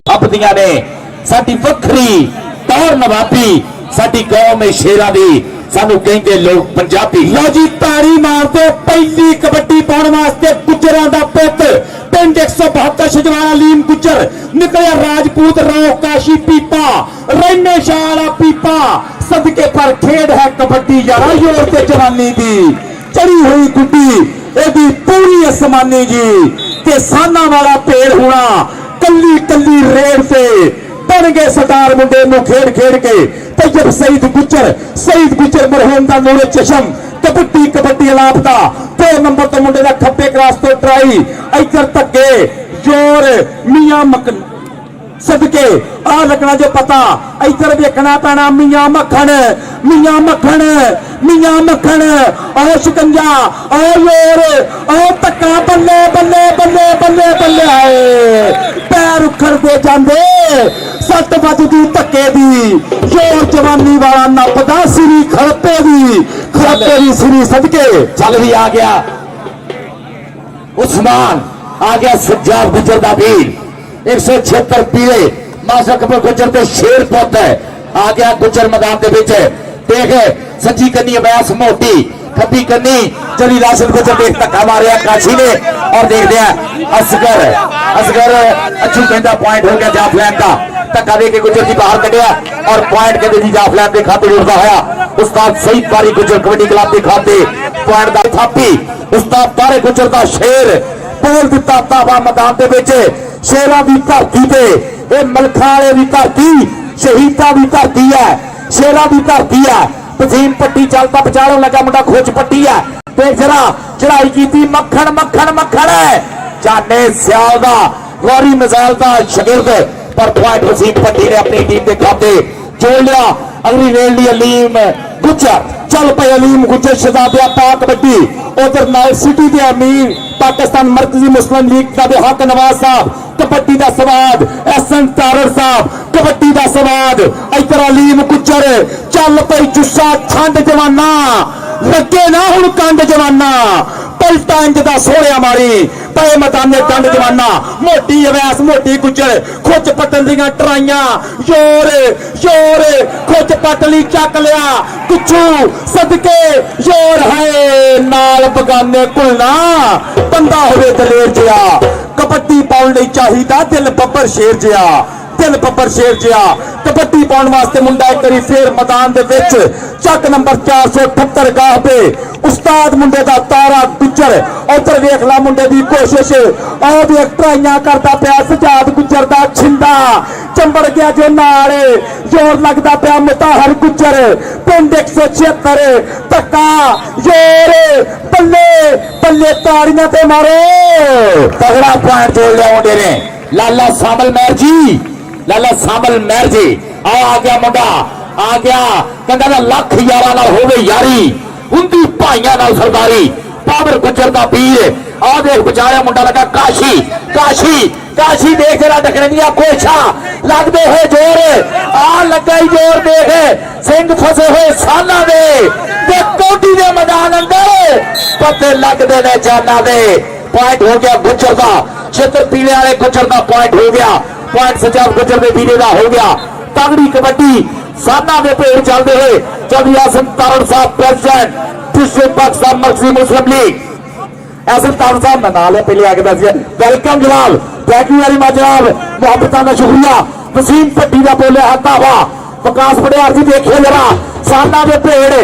अपदियां ने साडी वखरी तौर नवाबी साडी कौम है शेरां दी सानू कहंदे लोग पंजाबी। लो जी ताड़ी मारते पहली कबड्डी पाउण वास्ते गुजरां दा पुत पिंड 172 शजवाड़ा लीम गुजर निकलिया राजपूत राव काशी पीपा रैने शाला पीपा सदके पर खेड है कबड्डी यारा योर ते जवानी दी चढ़ी हुई गुड्डी एदी पूरी आसमानी जी ते साना वाला पेड़ होना कली कली रेड से बन गए सरदार मुंडे नूं खेड खेड के तैयब सईद गुजर मरहूम दा नूरे चशम कबड्डी कबड्डी अलापता 2 नंबर तो मुंडे दा खब्बे क्रॉस तो ट्राई इधर धक्के जोर मियां मक्खन सदके आ लगना जो पता इधर देखना पैना मियां मक्खन आओ शिकंजा आओ योर आओ धक्का बल्ले बल्ले बल्ले बल्ले बल्ले आए पैर उखड़ दे जांदे सट बजदी धक्के दी जोर जवानी वाला नपदा सिरी खड़पे दी सिरी सदके चल भी आ गया उस्मान आ गया सज्जाद गुजर दा वीर 176 पीले माशा कपूर गुजर के शेर पुत है आ गया गुजर मैदान के बीच देख सज्जी कन्नी अवैस मोटी खब्बी कन्नी चली राशिद गुजर देख धक्का मारिया काशी ने और देख दिया असगर अच्छू कहता पॉइंट हो गया जाफलैन का धक्का दे के गुजर की बाहर कटिया और पॉइंट कहते जी जाफलैन के खाते उड़ता होया उस्ताद सईद बारी गुजर कबड्डी क्लब के खाते पॉइंट का थापी उस्ताद तारे गुजर का शेर बोल दिता ताबा मैदान के बीच शेरां दी धरती ते ये मलखां वाले दी धरती शहीदां दी धरती है शेरां दी धरती है तसीम पट्टी चलता बचारों लगा मुंडा खोच पट्टी है ते जरा चढ़ाई की मक्खन है जाने सियाल दा गौरी मिसाइल दा शागिर्द पर पॉइंट तसीम पट्टी ने अपनी टीम के खाते जोड़ लिया अगली रेल ली अलीम गुजर चल पे अलीम गुजर शहजादिया पाक कबड्डी उधर नाइट सिटी के अमीर पाकिस्तान मरकजी मुस्लिम लीग का हक नवाज साहब कबड्डी का स्वाद एहसन तारड़ साहब कबड्डी का स्वाद इधर अलीम गुजर चल पई जुस्सा ठंड जवाना लगे ना हुण कंड जवाना पलटा इंज दा सोहणिया मारी पे मैदाने कंड जवाना मोटी अवैस मोटी गुजर खुच पटन दियां ट्राइयां जोर खुच पटली चक लिया पिछू सदके जोर है नाल बगाने घुलना बंदा होवे दलेर जिहा कबड्डी पाउण लई चाहीदा दिल बब्बर शेर जिहा कबड्डी पाउण वास्ते मुंडा एक बारी फिर मैदान दे विच चक नंबर 478 गाह पे उस्ताद मुंडे दा तारा गुजर उधर वेख ला मुंडे दी कोशिश और भी ट्राइयां करता पिया सजाद गुजर दा छिंदा चंबड़ गया जो नाल जोर लगता पिया मुताहर गुजर पिंड 176 धक्का जोर बल्ले बल्ले ताड़ियां ते मारो तगड़ा पॉइंट जोड़ लिया मुंडे ने लाला सामल महर जी आ गया मुंडा आ गया कहता लख यारा नाल होवे यारी उंदी भाइयां नाल सरदारी पावर गुजर दा वीर आ देख बचाया मुंडा लगा काशी देख जरा डकने दिया कोशा लगदे है जोर आ लगा ही जोर देख सिंह फसे हुए साना दे ते कोटी दे मैदान अंदर पत्ते लगदे ने जाना दे पॉइंट हो गया गुजर दा क्षेत्र पीले वाले गुजर दा पॉइंट हो गया पॉइंट सजाद गुजर दे वीरे दा हो गया तगड़ी कबड्डी साना दे पेड़ चलते हुए चौधरी आसम तारण साहब प्रेसिडेंट डिस्ट्रिक्ट पाकिस्तान मरकजी मुस्लिम लीग आसम तारण साहब मैं नाल पहले आगे दस वेलकम जनाब थैंक यू वेरी मच जनाब मोहब्बतां दा शुक्रिया वसीम भट्टी दा बोलिया हतावा प्रकाश पड़ियार जी देखिए जरा साना दे पेड़ आ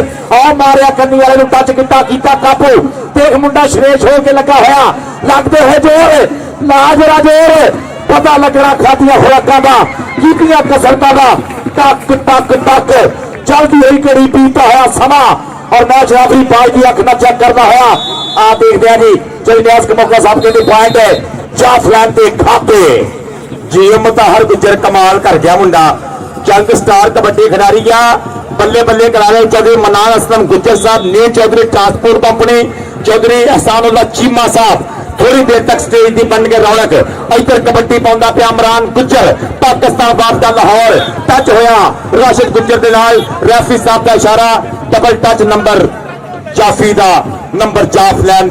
मारिया कन्नी वाले नूं टच कीता काबू देख मुंडा श्रेष हो के लगा होया लगदे है जोर ना जरा जोर पता लगना खादियां खुराकां दा कीतियां कसरतां दा टक चलती हुई घड़ी बीता होया समा और मैच आखिरी पाई की अख न चेक करना होया आ देखते हैं जी जलनियाज कमोका साहब के पॉइंट है जाफलैन के खाते जी मुताहर गुजर कमाल कर गया मुंडा जंग स्टार कबड्डी खिडारी गया बल्ले बल्ले करा रहे चौधरी मनान असलम गुजर साहब नील चौधरी ट्रांसपोर्ट कंपनी चौधरी एहसानुल्लाह चीमा साहब थोड़ी देर तक स्टेज की बन के रौनक इधर कबड्डी पाउंदा पिया इमरान गुजर पाकिस्तान वापदा लाहौर टच होया राशिद गुजर के नाल रेफरी साहब का इशारा डबल टच नंबर जाफी दा नंबर जाफलैन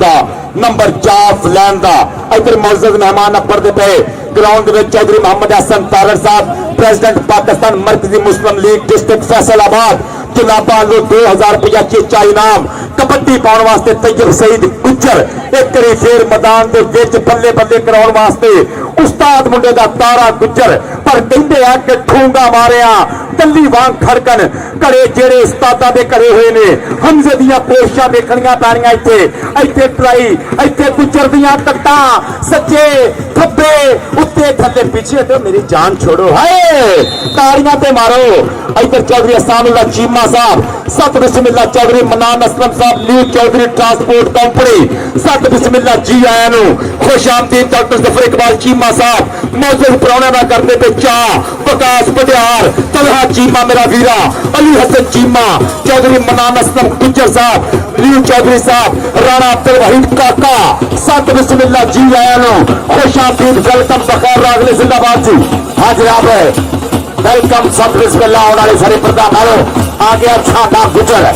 दा इधर मौजूद मेहमान अपर दे पे ग्राउंड में चौधरी मोहम्मद हसन तारड़ साहब प्रेसिडेंट पाकिस्तान मरकजी मुस्लिम लीग डिस्ट्रिक्ट फैसलाबाद जनाबा लो 2000 रुपया चेचा इनाम कबड्डी पाने वास्ते तैयब सईद गुज्जर एक करी फिर मैदान के विच बल्ले बल्ले कराने वास्ते उस्ताद मुंडे दा तारा गुज्जर पर कहते हैं कि ठूंगा मारिया दल्ली वांग खड़कन घड़े जेड़े उस्तादा दे करे हुए ने हमजे दियां कोशिशां देखणियां पैणियां इत्थे इत्थे ट्राई इत्थे गुज्जर दियां तट्टां सच्चे खब्बे उत्ते थल्ले पीछे ते मेरी जान छोड़ो हाय ताड़ियां ते मारो इधर चौधरी असानुल्लाह चीमा साहब सत बिस्मिल्लाह चौधरी मनान असलम साहब लीग चौधरी ट्रांसपोर्ट कंपनी सत बिस्मिल्लाह जी आया नु खुश आमदीद डॉक्टर जफर इकबाल चीमा साहब मौजूद परौने दा करते पे चा विकास पटियार तलहा चीमा मेरा वीरा अली हसन चीमा चौधरी मनान असलम गुज्जर साहब लीग चौधरी साहब राणा अब्दुल वहीद काका सत बिस्मिल्लाह जी आया नु खुश आमदीद वेलकम बखैर रागले जिंदाबाद जी हाजिर आप है वेलकम सब बिस्मिल्लाह होने वाले सारे प्रधान आ गया छाटा गुजर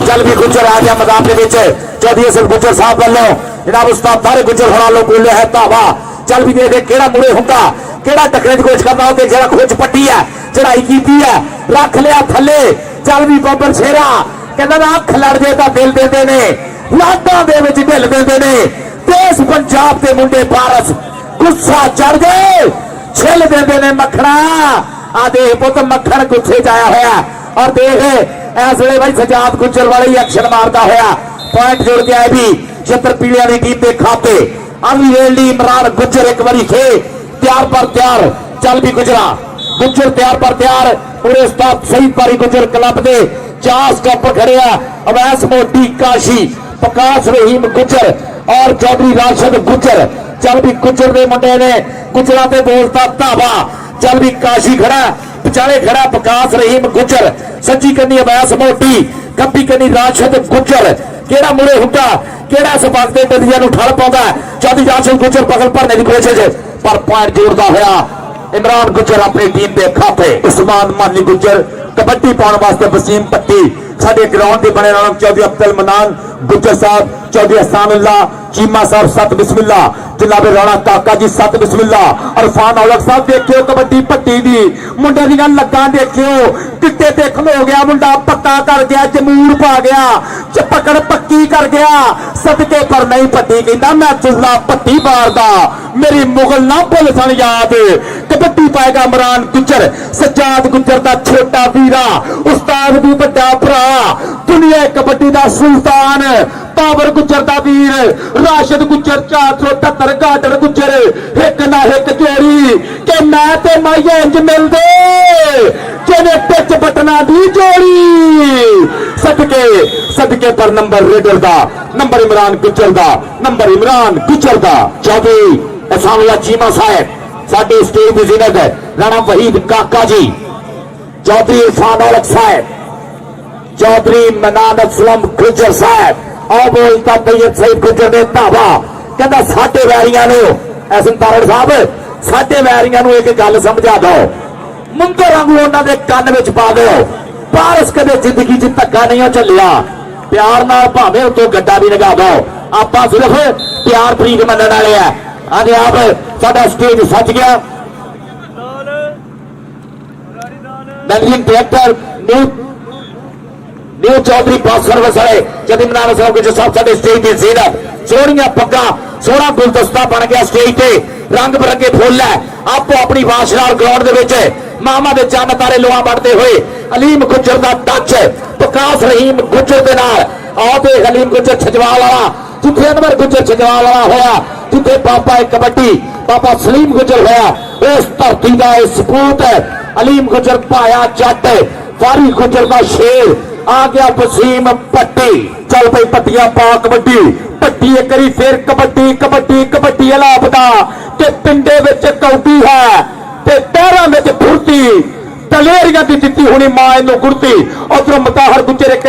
चल भी गुजर आ गया मैदान के बीच चौधरी हसन गुजर साहब वालों जनाब उस्ताद तारे गुजर होना लो बोले है तावा चल भी दे केड़ा मुड़े होगा केड़ा टकरे की कोशिश करना होगा जरा खोज पट्टी है चढ़ाई की है रख लिया थले चल भी बब्बर शेरा कहना अख लड़ जाए तो दिल देते ने लाटा दे विच ढिल देते ने देश पंजाब के मुंडे पारस गुस्सा चढ़ गए छिल देते ने मखना आ देख पुत मक्खन गुस्से च आया होया और देख इस वे भाई सजाद गुजर वाले ही एक्शन मारता होया पॉइंट जुड़ गया भी छतर पीलिया की टीम के खाते अली इमरान गुजर एक बारी थे तैयार पर तैयार चल भी गुजरा गुजर तैयार पर तैयार पूरे उस्ताद शहीद पारी गुजर क्लब के चार स्टॉपर खड़े हैं अवैस मोटी काशी प्रकाश रहीम गुजर और चौधरी राशिद गुजर चल भी गुजर के मुंडे ने गुजरा ते बोलता धावा चल भी काशी खड़ा पिछाड़े खड़ा प्रकाश रहीम गुजर सच्ची करनी अवैस मोटी खब्बी करनी राशिद गुजर केड़ा मुड़े हुटा केड़ा इस वक्त के नदिया ठल पाता चौधरी राशिद गुजर पकड़ भरने की कोशिश पर पॉइंट जोड़ता होया इमरान गुजर अपनी टीम के खाते उस्मान मानी गुजर कबड्डी पाने वास्ते वसीम पट्टी साडे ग्राउंड के बने नाम चौधरी अब्दुल मनान गुजर साहब चौधरी अहसानुल्लाह चीमा साहब सत बिस्मिल्लाह जनाबे राणा काका जी सत बिस्मिल्लाह अरफान औलख साहब देखियो कबड्डी पट्टी दी मुंडे दी लगा देखियो किट्टे ते खलो गया मुंडा पक्का कर गया जमूर पा गया पकड़ पक्की कर गया सदके पर नहीं पट्टी कहता मैं चुला पट्टी मारदा मेरी मुगल ना भुल सन याद कबड्डी पाएगा इमरान गुजर सज्जाद गुजर का छोटा वीरा उस्ताद भी बड़ा भरा दुनिया कबड्डी का सुल्तान पावर गुजर का वीर राशिद गुजर 478 गाडर गुजर एक ना एक जोड़ी के मैं ते माइया इंज मिल दे जिन्हें पिच बटना दी जोड़ी सदके सदके पर नंबर रेडर दा नंबर इमरान गुजर दा नंबर इमरान गुजर दा चौधरी अहसानुल्लाह चीमा साहब साडे स्टेज की जिन्नत है राणा वहीद काका जी चौधरी इरफान औलख साहब चौधरी मनान असलम गुजर साहब और बोलता तैयब सईद गुजर ने धावा कहता साडे वैरियां नु एहसन तारड़ साहब साडे वैरियां नु एक गल समझा दो मुंदे रंग उन्होंने कान में पा दो पारस कदे जिंदगी च धक्का नहीं झलिया प्यार नाल भावें उतो गड्डा भी लगा दो आप सिर्फ प्यार प्रीत मनने वाले है अरे आप साडा स्टेज सच गया managing director new Chaudhary bus service वाले जद इमरान साहब के साहब साडे स्टेज की जीनत सोहणियां पग्गां सोहना गुलदस्ता बन गया स्टेज पे रंग बिरंगे फुल है आपो अपनी वाशनाल ग्राउंड दे विच मामा दे चंद तारे लोहा बढ़ते हुए अलीम गुजर का टच प्रकाश रहीम गुजर के नाल आते अलीम गुजर छजवाल वाला जिथे अनवर गुजर छजवाल वाला होया जिथे पापा कबड्डी पापा सलीम गुजर होया उस धरती का सबूत है अलीम गुजर पाया जट फारी गुजर का शेर आ गया वसीम पट्टी चल पई पट्टियां पा कबड्डी पट्टी एक बारी फिर कबड्डी कबड्डी कबड्डी अलापदा ते पिंडे विच कौडी है ते पैरां विच फुर्ती दलेरियां दी दित्ती होनी मां इनू गुरती उधरों मताहर गुजर एक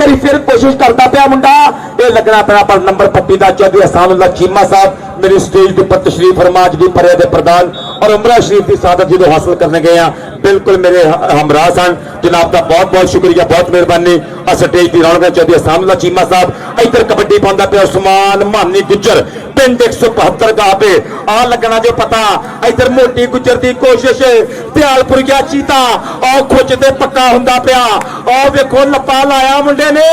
बारी फिर कोशिश करता पाया मुंडा ये लगना पैना पर नंबर पट्टी का चौधरी अहसानुल्लाह चीमा साहब मेरी स्टेज के पर तशरीफ फरमा जी परे दे प्रधान और उमरा शरीफ की सादत जो हासिल करने गए हैं बिल्कुल मेरे हमराह सन जनाब का बहुत बहुत शुक्रिया बहुत मेहरबानी आ स्टेज की रौनक चौधरी सामला चीमा साहब इधर कबड्डी पाਉਂਦਾ ਪਿਆ उस्मान मानी गुजर पिंड 172 गा पे आ लगना जो पता इधर मोटी गुजर की कोशिश दयालपुर गया चीता और खुजते पक्का हुंदा पिया और वेखो लपा लाया मुंडे ने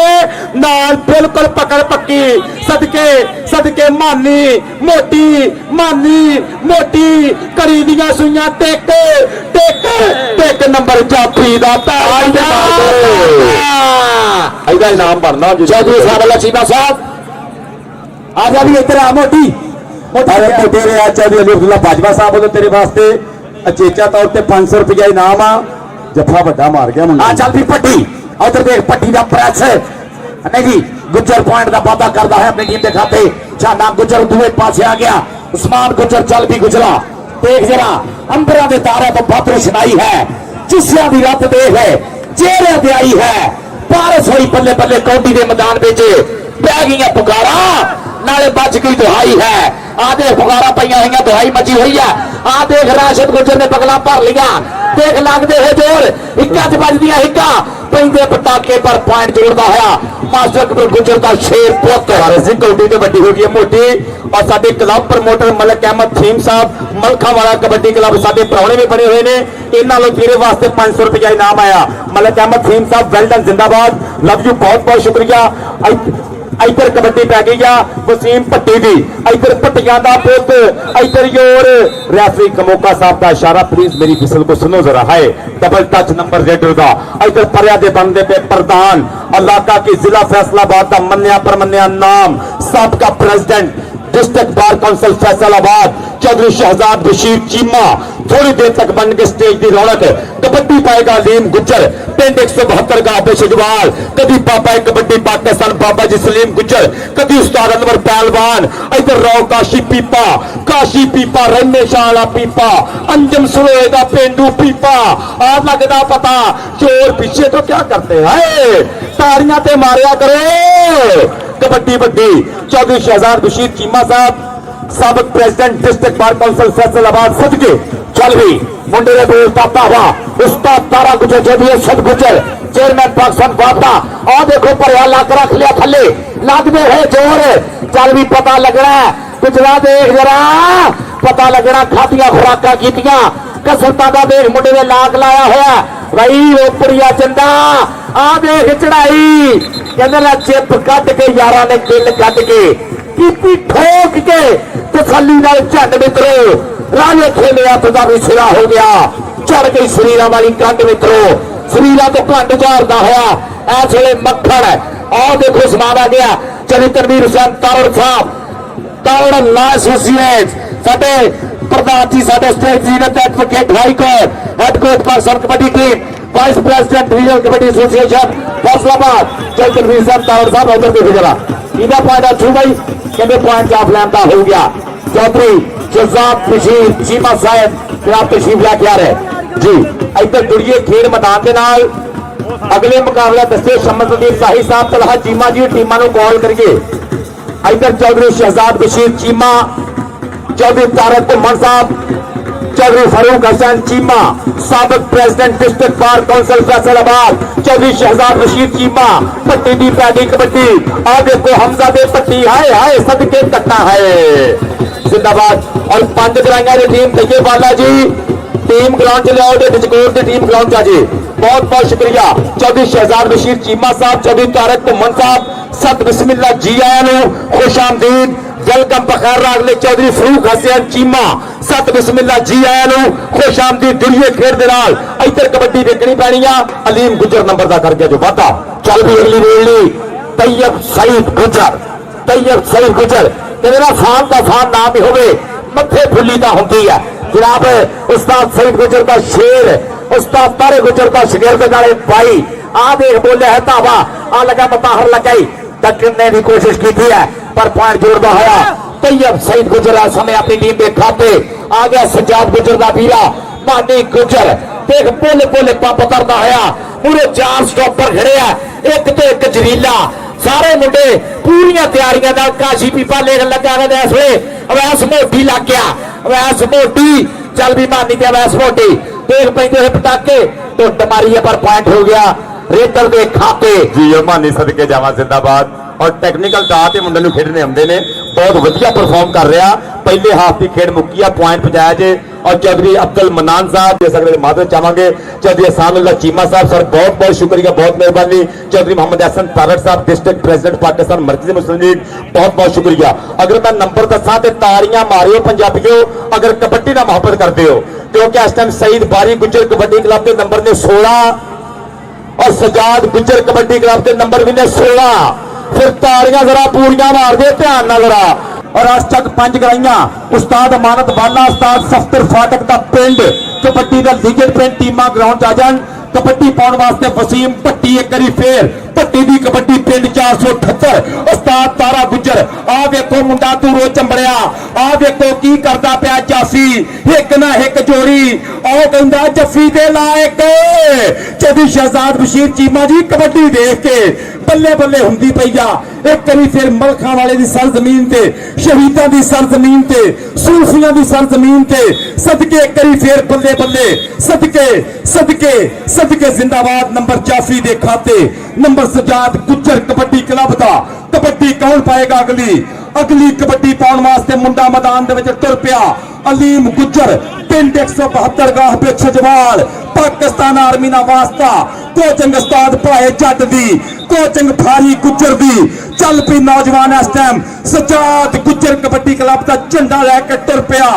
नाल बिल्कुल पकड़ पक्की सदके सदके मानी मोटी करी दिया सुइयां टेक टेक टेक नंबर जाफी दा ताज ਇਹਦਾ ਇਨਾਮ ਬਣਨਾ चौधरी साहब चीमा साहब आ जा भी इधर आ मोटी अरे मोटे रे आ चौधरी अली अब्दुल्ला बाजवा साहब बोलो तेरे वास्ते अचेचा तौर पे 500 रुपया इनाम आ जफा बड़ा मार गया मुंडा आ चल भी पट्टी उधर देख पट्टी का प्रेस नहीं जी गुजर पॉइंट का वादा करता है अपनी टीम के खाते शाना गुजर दूसरे पासे आ गया उस्मान गुजर चल भी गुजरा देख जरा अंबरा के तारे तो बद रोशनाई है जिसिया की रत देख है चेहरे ते आई है बारिश हुई बल्ले बल्ले कौडी के मैदान में पै गई पुकारा नाले बच गई दुहाई है आ देख पुकारा पईया हुई दुहाई मची हुई है आ देख राशिद गुजर ने पगला भर लिया देख लगते है जोर इक्का च बजदियां हिक्का पैंदे पटाके पर पॉइंट जोड़ता होया मास्टर कबीर गुजर का शेर पुत सिंह कबड्डी तो बड़ी हो गई है मोटी और साडे क्लब प्रमोटर मलक अहमद थीम साहब मलखा वाला कबड्डी क्लब साडे प्राहुणे भी बने हुए ने इन्हां लो तेरे वास्ते 500 रुपया इनाम आया मलक अहमद थीम साहब वेल डन जिंदाबाद लव यू बहुत बहुत शुक्रिया इधर कबड्डी पै गई आ वसीम भट्टी दी इधर भट्टियां दा पुत इधर योर रेफरी कमोका साहब का इशारा प्लीज मेरी विसल को सुनो जरा है डबल टच नंबर रेडर का इधर परया दे बनदे पे प्रधान इलाका की जिला फैसलाबाद का मन्या परमन्या नाम सबका president district bar council Faisalabad Chaudhry Shahzad Bashir Cheema थोड़ी देर तक बन के स्टेज की रौनक कबड्डी पाएगा अलीम गुजर पिंड 172 का बेशजवाल कभी पापा कबड्डी पाकिस्तान बाबा जी सलीम गुजर कभी उस्ताद अनवर पहलवान इधर राव काशी पीपा रन्ने शाला पीपा अंजम सुरोए का पेंडू पीपा और लगता पता चोर पीछे तो क्या करते हैं तारियां ते मारिया करो कबड्डी बड्डी चौधरी शहजाद बशीर चीमा साहब सबक president district bar council Faisalabad सदके चल भी मुंडे ने बोल पाता हुआ उस्ताद तारा गुजर चौधरी सद गुजर चेयरमैन पाकिस्तान वार्ता और देखो पर लाख रख लिया थले लगते है जोर चल भी पता लगना है गुजरा देख जरा पता लगना खातियां खुराका कीतियां कसरता का देख मुंडे ने लाख लाया होया भाई ओपरिया चंदा आ देख चढ़ाई कहते चिप कट के यारा ने दिल कट के की ठोक के तसली नाल झंड मित्रो राजे खेले हथ का भी सिरा हो गया चढ़ गई शरीर वाली कंड मित्रो शरीर तो कंड झारदा होया इस वे मक्खन और देखो समान आ गया चली तनवीर हुसैन तावड़ साहब तावड़ ला एसोसीएट साडे प्रधान जी साडे state Zeenat advocate high court head coach Pakistan kabaddi team vice president regional kabaddi association Faisalabad चल तनवीर हुसैन तावड़ साहब उधर देखो जरा इधर पॉइंट अच्छू भाई कहते पॉइंट ऑफ लैंड हो गया चौधरी शहजाद बशीर चीमा साहब जनाब तशरीफ लेके आ रहे जी इधर जुड़िए खेल मैदान के नाल अगले मुकाबला दस्ते शमसुद्दीन शाही साहब तलहा चीमा जी टीमां नूं कॉल करिए इधर चौधरी शहजाद बशीर चीमा चौधरी तारक घुमन साहब चौधरी फारूक हसन चीमा साबिक president district bar council Faisalabad Chaudhry Shahzad Bashir Cheema पट्टी दी पैडी कबड्डी और देखो हमजा दे पट्टी हाय हाय सदके कट्टा है जिंदाबाद और पंज कराइया की टीम तैये बाला जी टीम ग्राउंड च लियाओ बिजकोट की टीम ग्राउंड च जी बहुत बहुत शुक्रिया चौधरी शहजाद बशीर चीमा साहब चौधरी तारक घुमन साहब सत बिस्मिल्ला जी आया खुश आमदीद वेलकम बखैर रागले चौधरी फरूक हसन चीमा सत बिस्मिल्ला जी आया खुश आमदीद जुड़िए खेड दे नाल इधर कबड्डी देखनी पैनी आ अलीम गुजर नंबर दा कर गया जो वादा चल भी अगली वेली तैयब सईद गुजर तेरा फान का फान नाम ही होवे मथे फुली दा हुंदी है जनाब उस्ताद सईद गुजर का शेर उस्ताद तारे गुजर का शिगिर्द नाले भाई आ देख बोले है तावा आ लगा मताहर लगाई टक्करने की कोशिश की थी है पर पॉइंट जोड़ता होया तैयब सईद गुजर समय अपनी टीम के खाते आ गया सज्जाद गुजर का वीरा मानी गुजर देख बोले बोले पंप उतरता होया पूरे 4 स्टॉपर खड़े है एक तो एक जरीला सारे मुंडे पूरी तैयारियां नाल काशी पीपा लेख लगा इस वे अवैस मोटी लग गया अवैस मोटी चल भी मानी ते अवैस मोटी देख पैंदे हुए पटाके तो टमारी है पर पॉइंट हो गया रेतर के खाते। ਜੀ ਉਹ ਮਾਨੀ ਸਦਕੇ ਜਾਵਾਂ ਜ਼ਿੰਦਾਬਾਦ। ਔਰ ਟੈਕਨੀਕਲ ਦਾ ਤੇ ਮੁੰਡੇ ਨੂੰ ਖੇਡਣੇ ਆਉਂਦੇ ਨੇ, ਬਹੁਤ ਵਧੀਆ ਪਰਫਾਰਮ ਕਰ ਰਿਹਾ। ਪਹਿਲੇ ਹਾਫ ਦੀ ਖੇਡ ਮੁੱਕੀ ਆ, ਪੁਆਇੰਟ ਪਹੁੰਚਾਇਆ ਜੇ। और चौधरी अब्दुल मनान साहब जैसा मादर चाहेंगे, चौधरी असानुल्लाह चीमा साहब सर बहुत बहुत शुक्रिया, बहुत मेहरबानी। चौधरी मोहम्मद हसन तारड़ साहब डिस्ट्रिक्ट प्रेसिडेंट पाकिस्तान मरकजी मुस्लिम लीग बहुत बहुत शुक्रिया। अगर मैं नंबर दसा तो तालियां मारियो पंजाबियों अगर कबड्डी ना मोहब्बत करते हो, क्योंकि इस टाइम सईद बारी गुजर कबड्डी क्लब के नंबर ने 16 और सजाद गुजर कबड्डी क्लब के नंबर भी ने 16। फिर तालियां जरा पूरियां मार दे, ध्यान ना जरा। और आज तक 5 कराइया उस्ताद अमानत वाला उस्ताद सफ्तर फाटक का पिंड कबड्डी का लीगल पिंड टीमां ग्राउंड आ जान। कबड्डी पाने वास्ते वसीम भट्टी एक करी फेर भट्टी दी कबड्डी पिंड 478 उस्ताद तारा गुजर। आ देखो मुंडा तू रो चंबड़िया, आ देखो की करदा पिया जाफी, एक ना एक जोड़ी ओ कहंदा जफी दे लायक। चौधरी शहजाद बशीर चीमा जी कबड्डी देख के बल्ले बल्ले हुंदी पई आ। एक करी फिर मलखा वाले दी सरजमीन ते, शहीदां दी सरजमीन ते, सूफियां दी सरजमीन ते सदके एक करी फिर बल्ले बल्ले सदके सदके सदके जिंदाबाद। नंबर जाफी दे खाते, नंबर सजाद गुजर कबड्डी क्लब दा। कबड्डी कौन पाएगा अगली अगली कबड्डी पाउण वास्ते मुंडा मैदान दे विच तुर पिया अलीम गुजर पिंड 172 गाह बिच जवाल पाकिस्तान आर्मी ना वास्ता। कोचिंग उस्ताद भाए जट दी, कोचिंग फारी गुजर दी। चल पी नौजवान इस टाइम सजाद गुजर कबड्डी क्लब का झंडा लैके तुर पिया।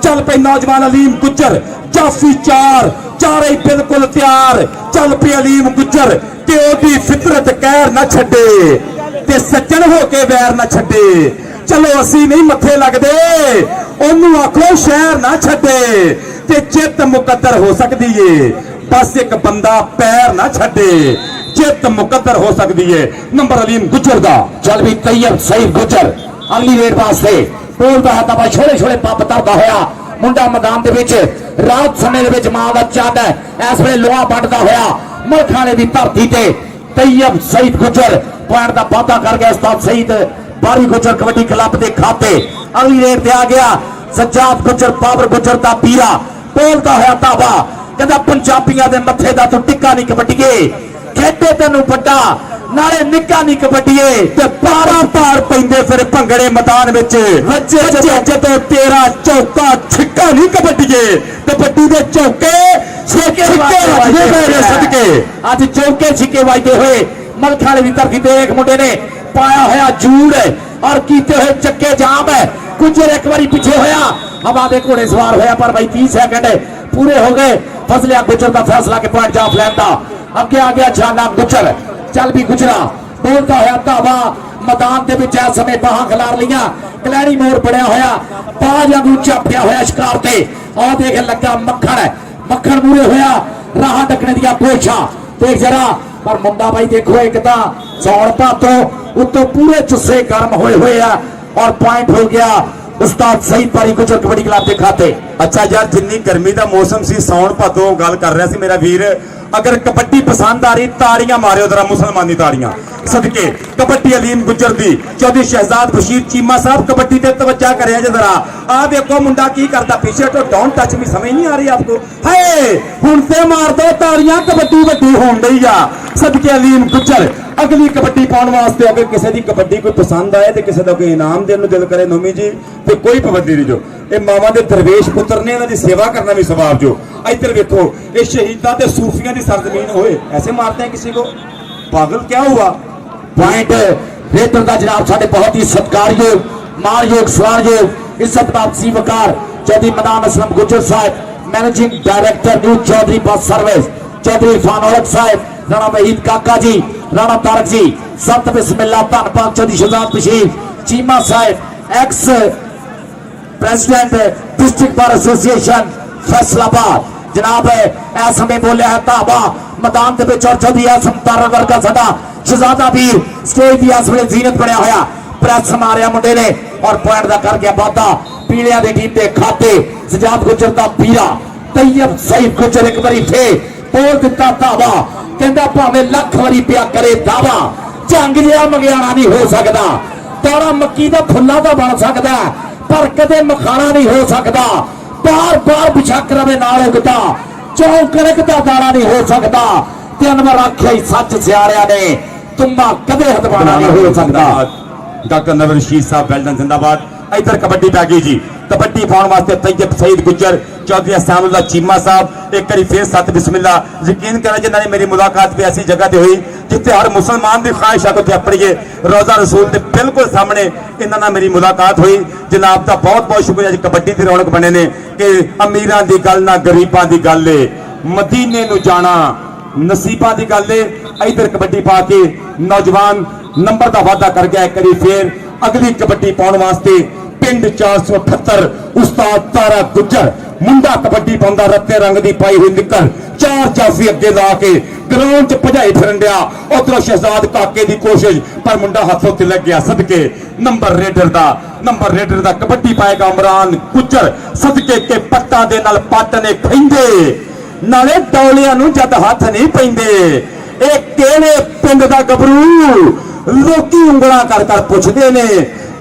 चल पी नौजवान अलीम गुजर जाफी चार ही बिल्कुल तैयार। चल पी अलीम गुजर कि ओदी फितरत कहर ना छड्डे ते सज्जन होके वैर ना छड्डे। चलो असी नहीं मथे लगदे, ओनू आखो शहर ना छड्डे ते जित मुकद्दर हो सकदी है। बस एक बंदा पैर ना छड्डे, जित मुकद्दर हो सकदी है। नंबर अलीम गुजर दा। चल भी तैयब सईद गुजर अगली रेड वास्ते बोलता है दबा छोटे छोटे पप तरदा होया मुंडा मैदान दे विच रात समय दे विच मां दा चांद है इस वेले लोहा बढ़दा होया मलखाने दी धरती ते तैयब सईद गुजर पॉइंट दा वादा कर गया। उस्ताद सईद बारी गुजर कबड्डी क्लब दे खाते अगली रेड ते आ गया। सज्जाद गुजर पावर गुजर दा पीरा बोलता होया ताबा कहंदा पंजाबियां दे मथे दा तू टिक्का नहीं कबड्डीए, खेडे तैनू वड्डा नाले निक्का नहीं कबड्डीए ते पारा पार पैंदे फिर भंगड़े मैदान विच वज्जे जदों तेरा चौका छिक्का नहीं कबड्डीए। कबड्डी दे चौके छिक्के वजदे सदके अज चौके छिक्के वजदे होए मलखाने दी धरती ते एक मुंडे ने पाया होया जूड़ और कीते हुए चक्के जाम है। गुजर एक बारी पीछे होया हवा दे घोड़े सवार होया पर भाई 30 सेकंड पूरे हो गए। फजलिया गुजर का फैसला के पॉइंट जाफ लैंदा अगे आ गया छाना गुजर। चल भी गुजरा बोलता होया धावा मैदान के विच इस समय बाहां खिलार लिया कलैड़ी मोड़ पड़िया होया बाज वांगू झापिया होया शिकार ते आ देख लगा मक्खन मूरे होया राह डकने दिया कोशिशां देख जरा पर मुंडा भाई देखो एक तां सौण भातों उत्तों पूरे चुस्से गर्म होए हुए आ और पॉइंट हो गया उस्ताद सईद बारी गुजर कबड्डी क्लब के खाते। अच्छा यार जिन्नी गर्मी का मौसम सी सौण भादों गल कर रहा सी मेरा वीर, अगर कबड्डी पसंद आ रही ताड़ियां मारियो जरा मुसलमानी ताड़ियां सदके। कबड्डी अलीम गुजर दी। चौधरी शहजाद बशीर चीमा साहब कबड्डी ते तवज्जो करे जरा। आ देखो मुंडा की करता पीछे तो डोंट टच मी समझ नहीं आ रही आपको। हाय हुण ते मार दो ताड़ियां कबड्डी वड्डी होण डई आ सदके अलीम गुजर। अगली कबड्डी पाने वास्ते अगर किसी की कबड्डी कोई पसंद आए तो किसी का कोई इनाम देने दिल करे नोमी जी तो कोई पाबंदी नहीं। जो ये मावा के दरवेश पुत्र ने इन्होंने सेवा करना भी स्वभाव। जो इधर देखो ये शहीदा ते सूफियां की सरजमीन होए ऐसे मारते हैं किसी को, पागल क्या हुआ। पॉइंट रेतर का जनाब साढ़े बहुत ही सत्कारयोग मानयोग स्वारयोग इज्जत वापसी वकार चौधरी मदान असलम गुजर साहब managing director new Chaudhary bus service, Chaudhry Irfan औरत साहब, राणा वहीद काका जी, राणा तारक जी, सत बिस्मिल्लाह धनपाल चौधरी शहजाद बशीर चीमा साहब ex president district bar association Faisalabad जनाब इस समय बोलिया है धावा मैदान के और चौधरी आसम तारा वर्गा साडा शहजादा वीर स्टेज की इस वे जीनत बनया होया प्रेस मारिया मुंडे ने और पॉइंट का कर गया वादा पीलिया के टीम के खाते। सजाद गुजर का पीरा तैयब सईद गुजर एक बारी फिर बोल दिता धावा कहता भावे लख वारी पिया करे दावा झंग जिहा मंगियाना नहीं हो सकता, तारा मक्की का फुल्ला तो बन सकता पर कदे मखाना नहीं हो सकता। बार बार बिछक रवे नाल उगता ਚੌਂਕੜਕ ਦਾ ਦਾਣਾ ਨਹੀਂ ਹੋ ਸਕਦਾ ਤੇ ਅਨਵਰ ਆਖਿਆ ਹੀ ਸੱਚ ਸਿਆਣਿਆਂ ਨੇ ਤੁੰਬਾ ਕਦੇ ਹਦਵਾਣਾ ਨਹੀਂ ਹੋ ਸਕਦਾ। डॉक्टर नवर रशीद साहब वेल्डन जिंदाबाद। इधर कबड्डी पै गई जी, कबड्डी पाने वास्ते तैयब सईद गुज्जर, चौधरी अहसानुल्लाह चीमा साहब एक बार फिर सत बिस्मिल्ला। यकीन करें जिन्होंने मेरी मुलाकात भी ऐसी जगह से हुई जिथे हर मुसलमान की ख्वाहिश है कि अपनी रोजा रसूल के बिल्कुल सामने इन्होंने मेरी मुलाकात हुई। जनाब का बहुत बहुत शुक्रिया जी, कबड्डी की रौनक बने ने कि अमीरां की गल ना गरीबां की गल है, मदीने नूं जाना नसीबां की गल है। इधर कबड्डी पा के नौजवान नंबर का वादा कर गया। एक बार फिर अगली कबड्डी पाने वास्ते पिंड 478 उस्ताद तारा गुज्जर मुंडा कबड्डी पाउंदा रत्ते रंग की पाई हुई निकर चार जाफी अगे ला के ग्राउंड च भजाई फिरन दिया। उधरों शहजाद काके की कोशिश पर मुंडा हाथों ते लग गया। सदके नंबर रेडर दा कबड्डी पाएगा इमरान गुज्जर। सदके के पट्टां दे नाल पट्ट ने खैंदे नाले डौलियां नूं जद हाथ नहीं पैंदे। ਇਹ ਕਿਹੜੇ ਪਿੰਡ ਦਾ ਗੱਭਰੂ ਲੋਕੀ ਉਂਗਲਾਂ ਕਰ ਕਰ ਪੁੱਛਦੇ ਨੇ,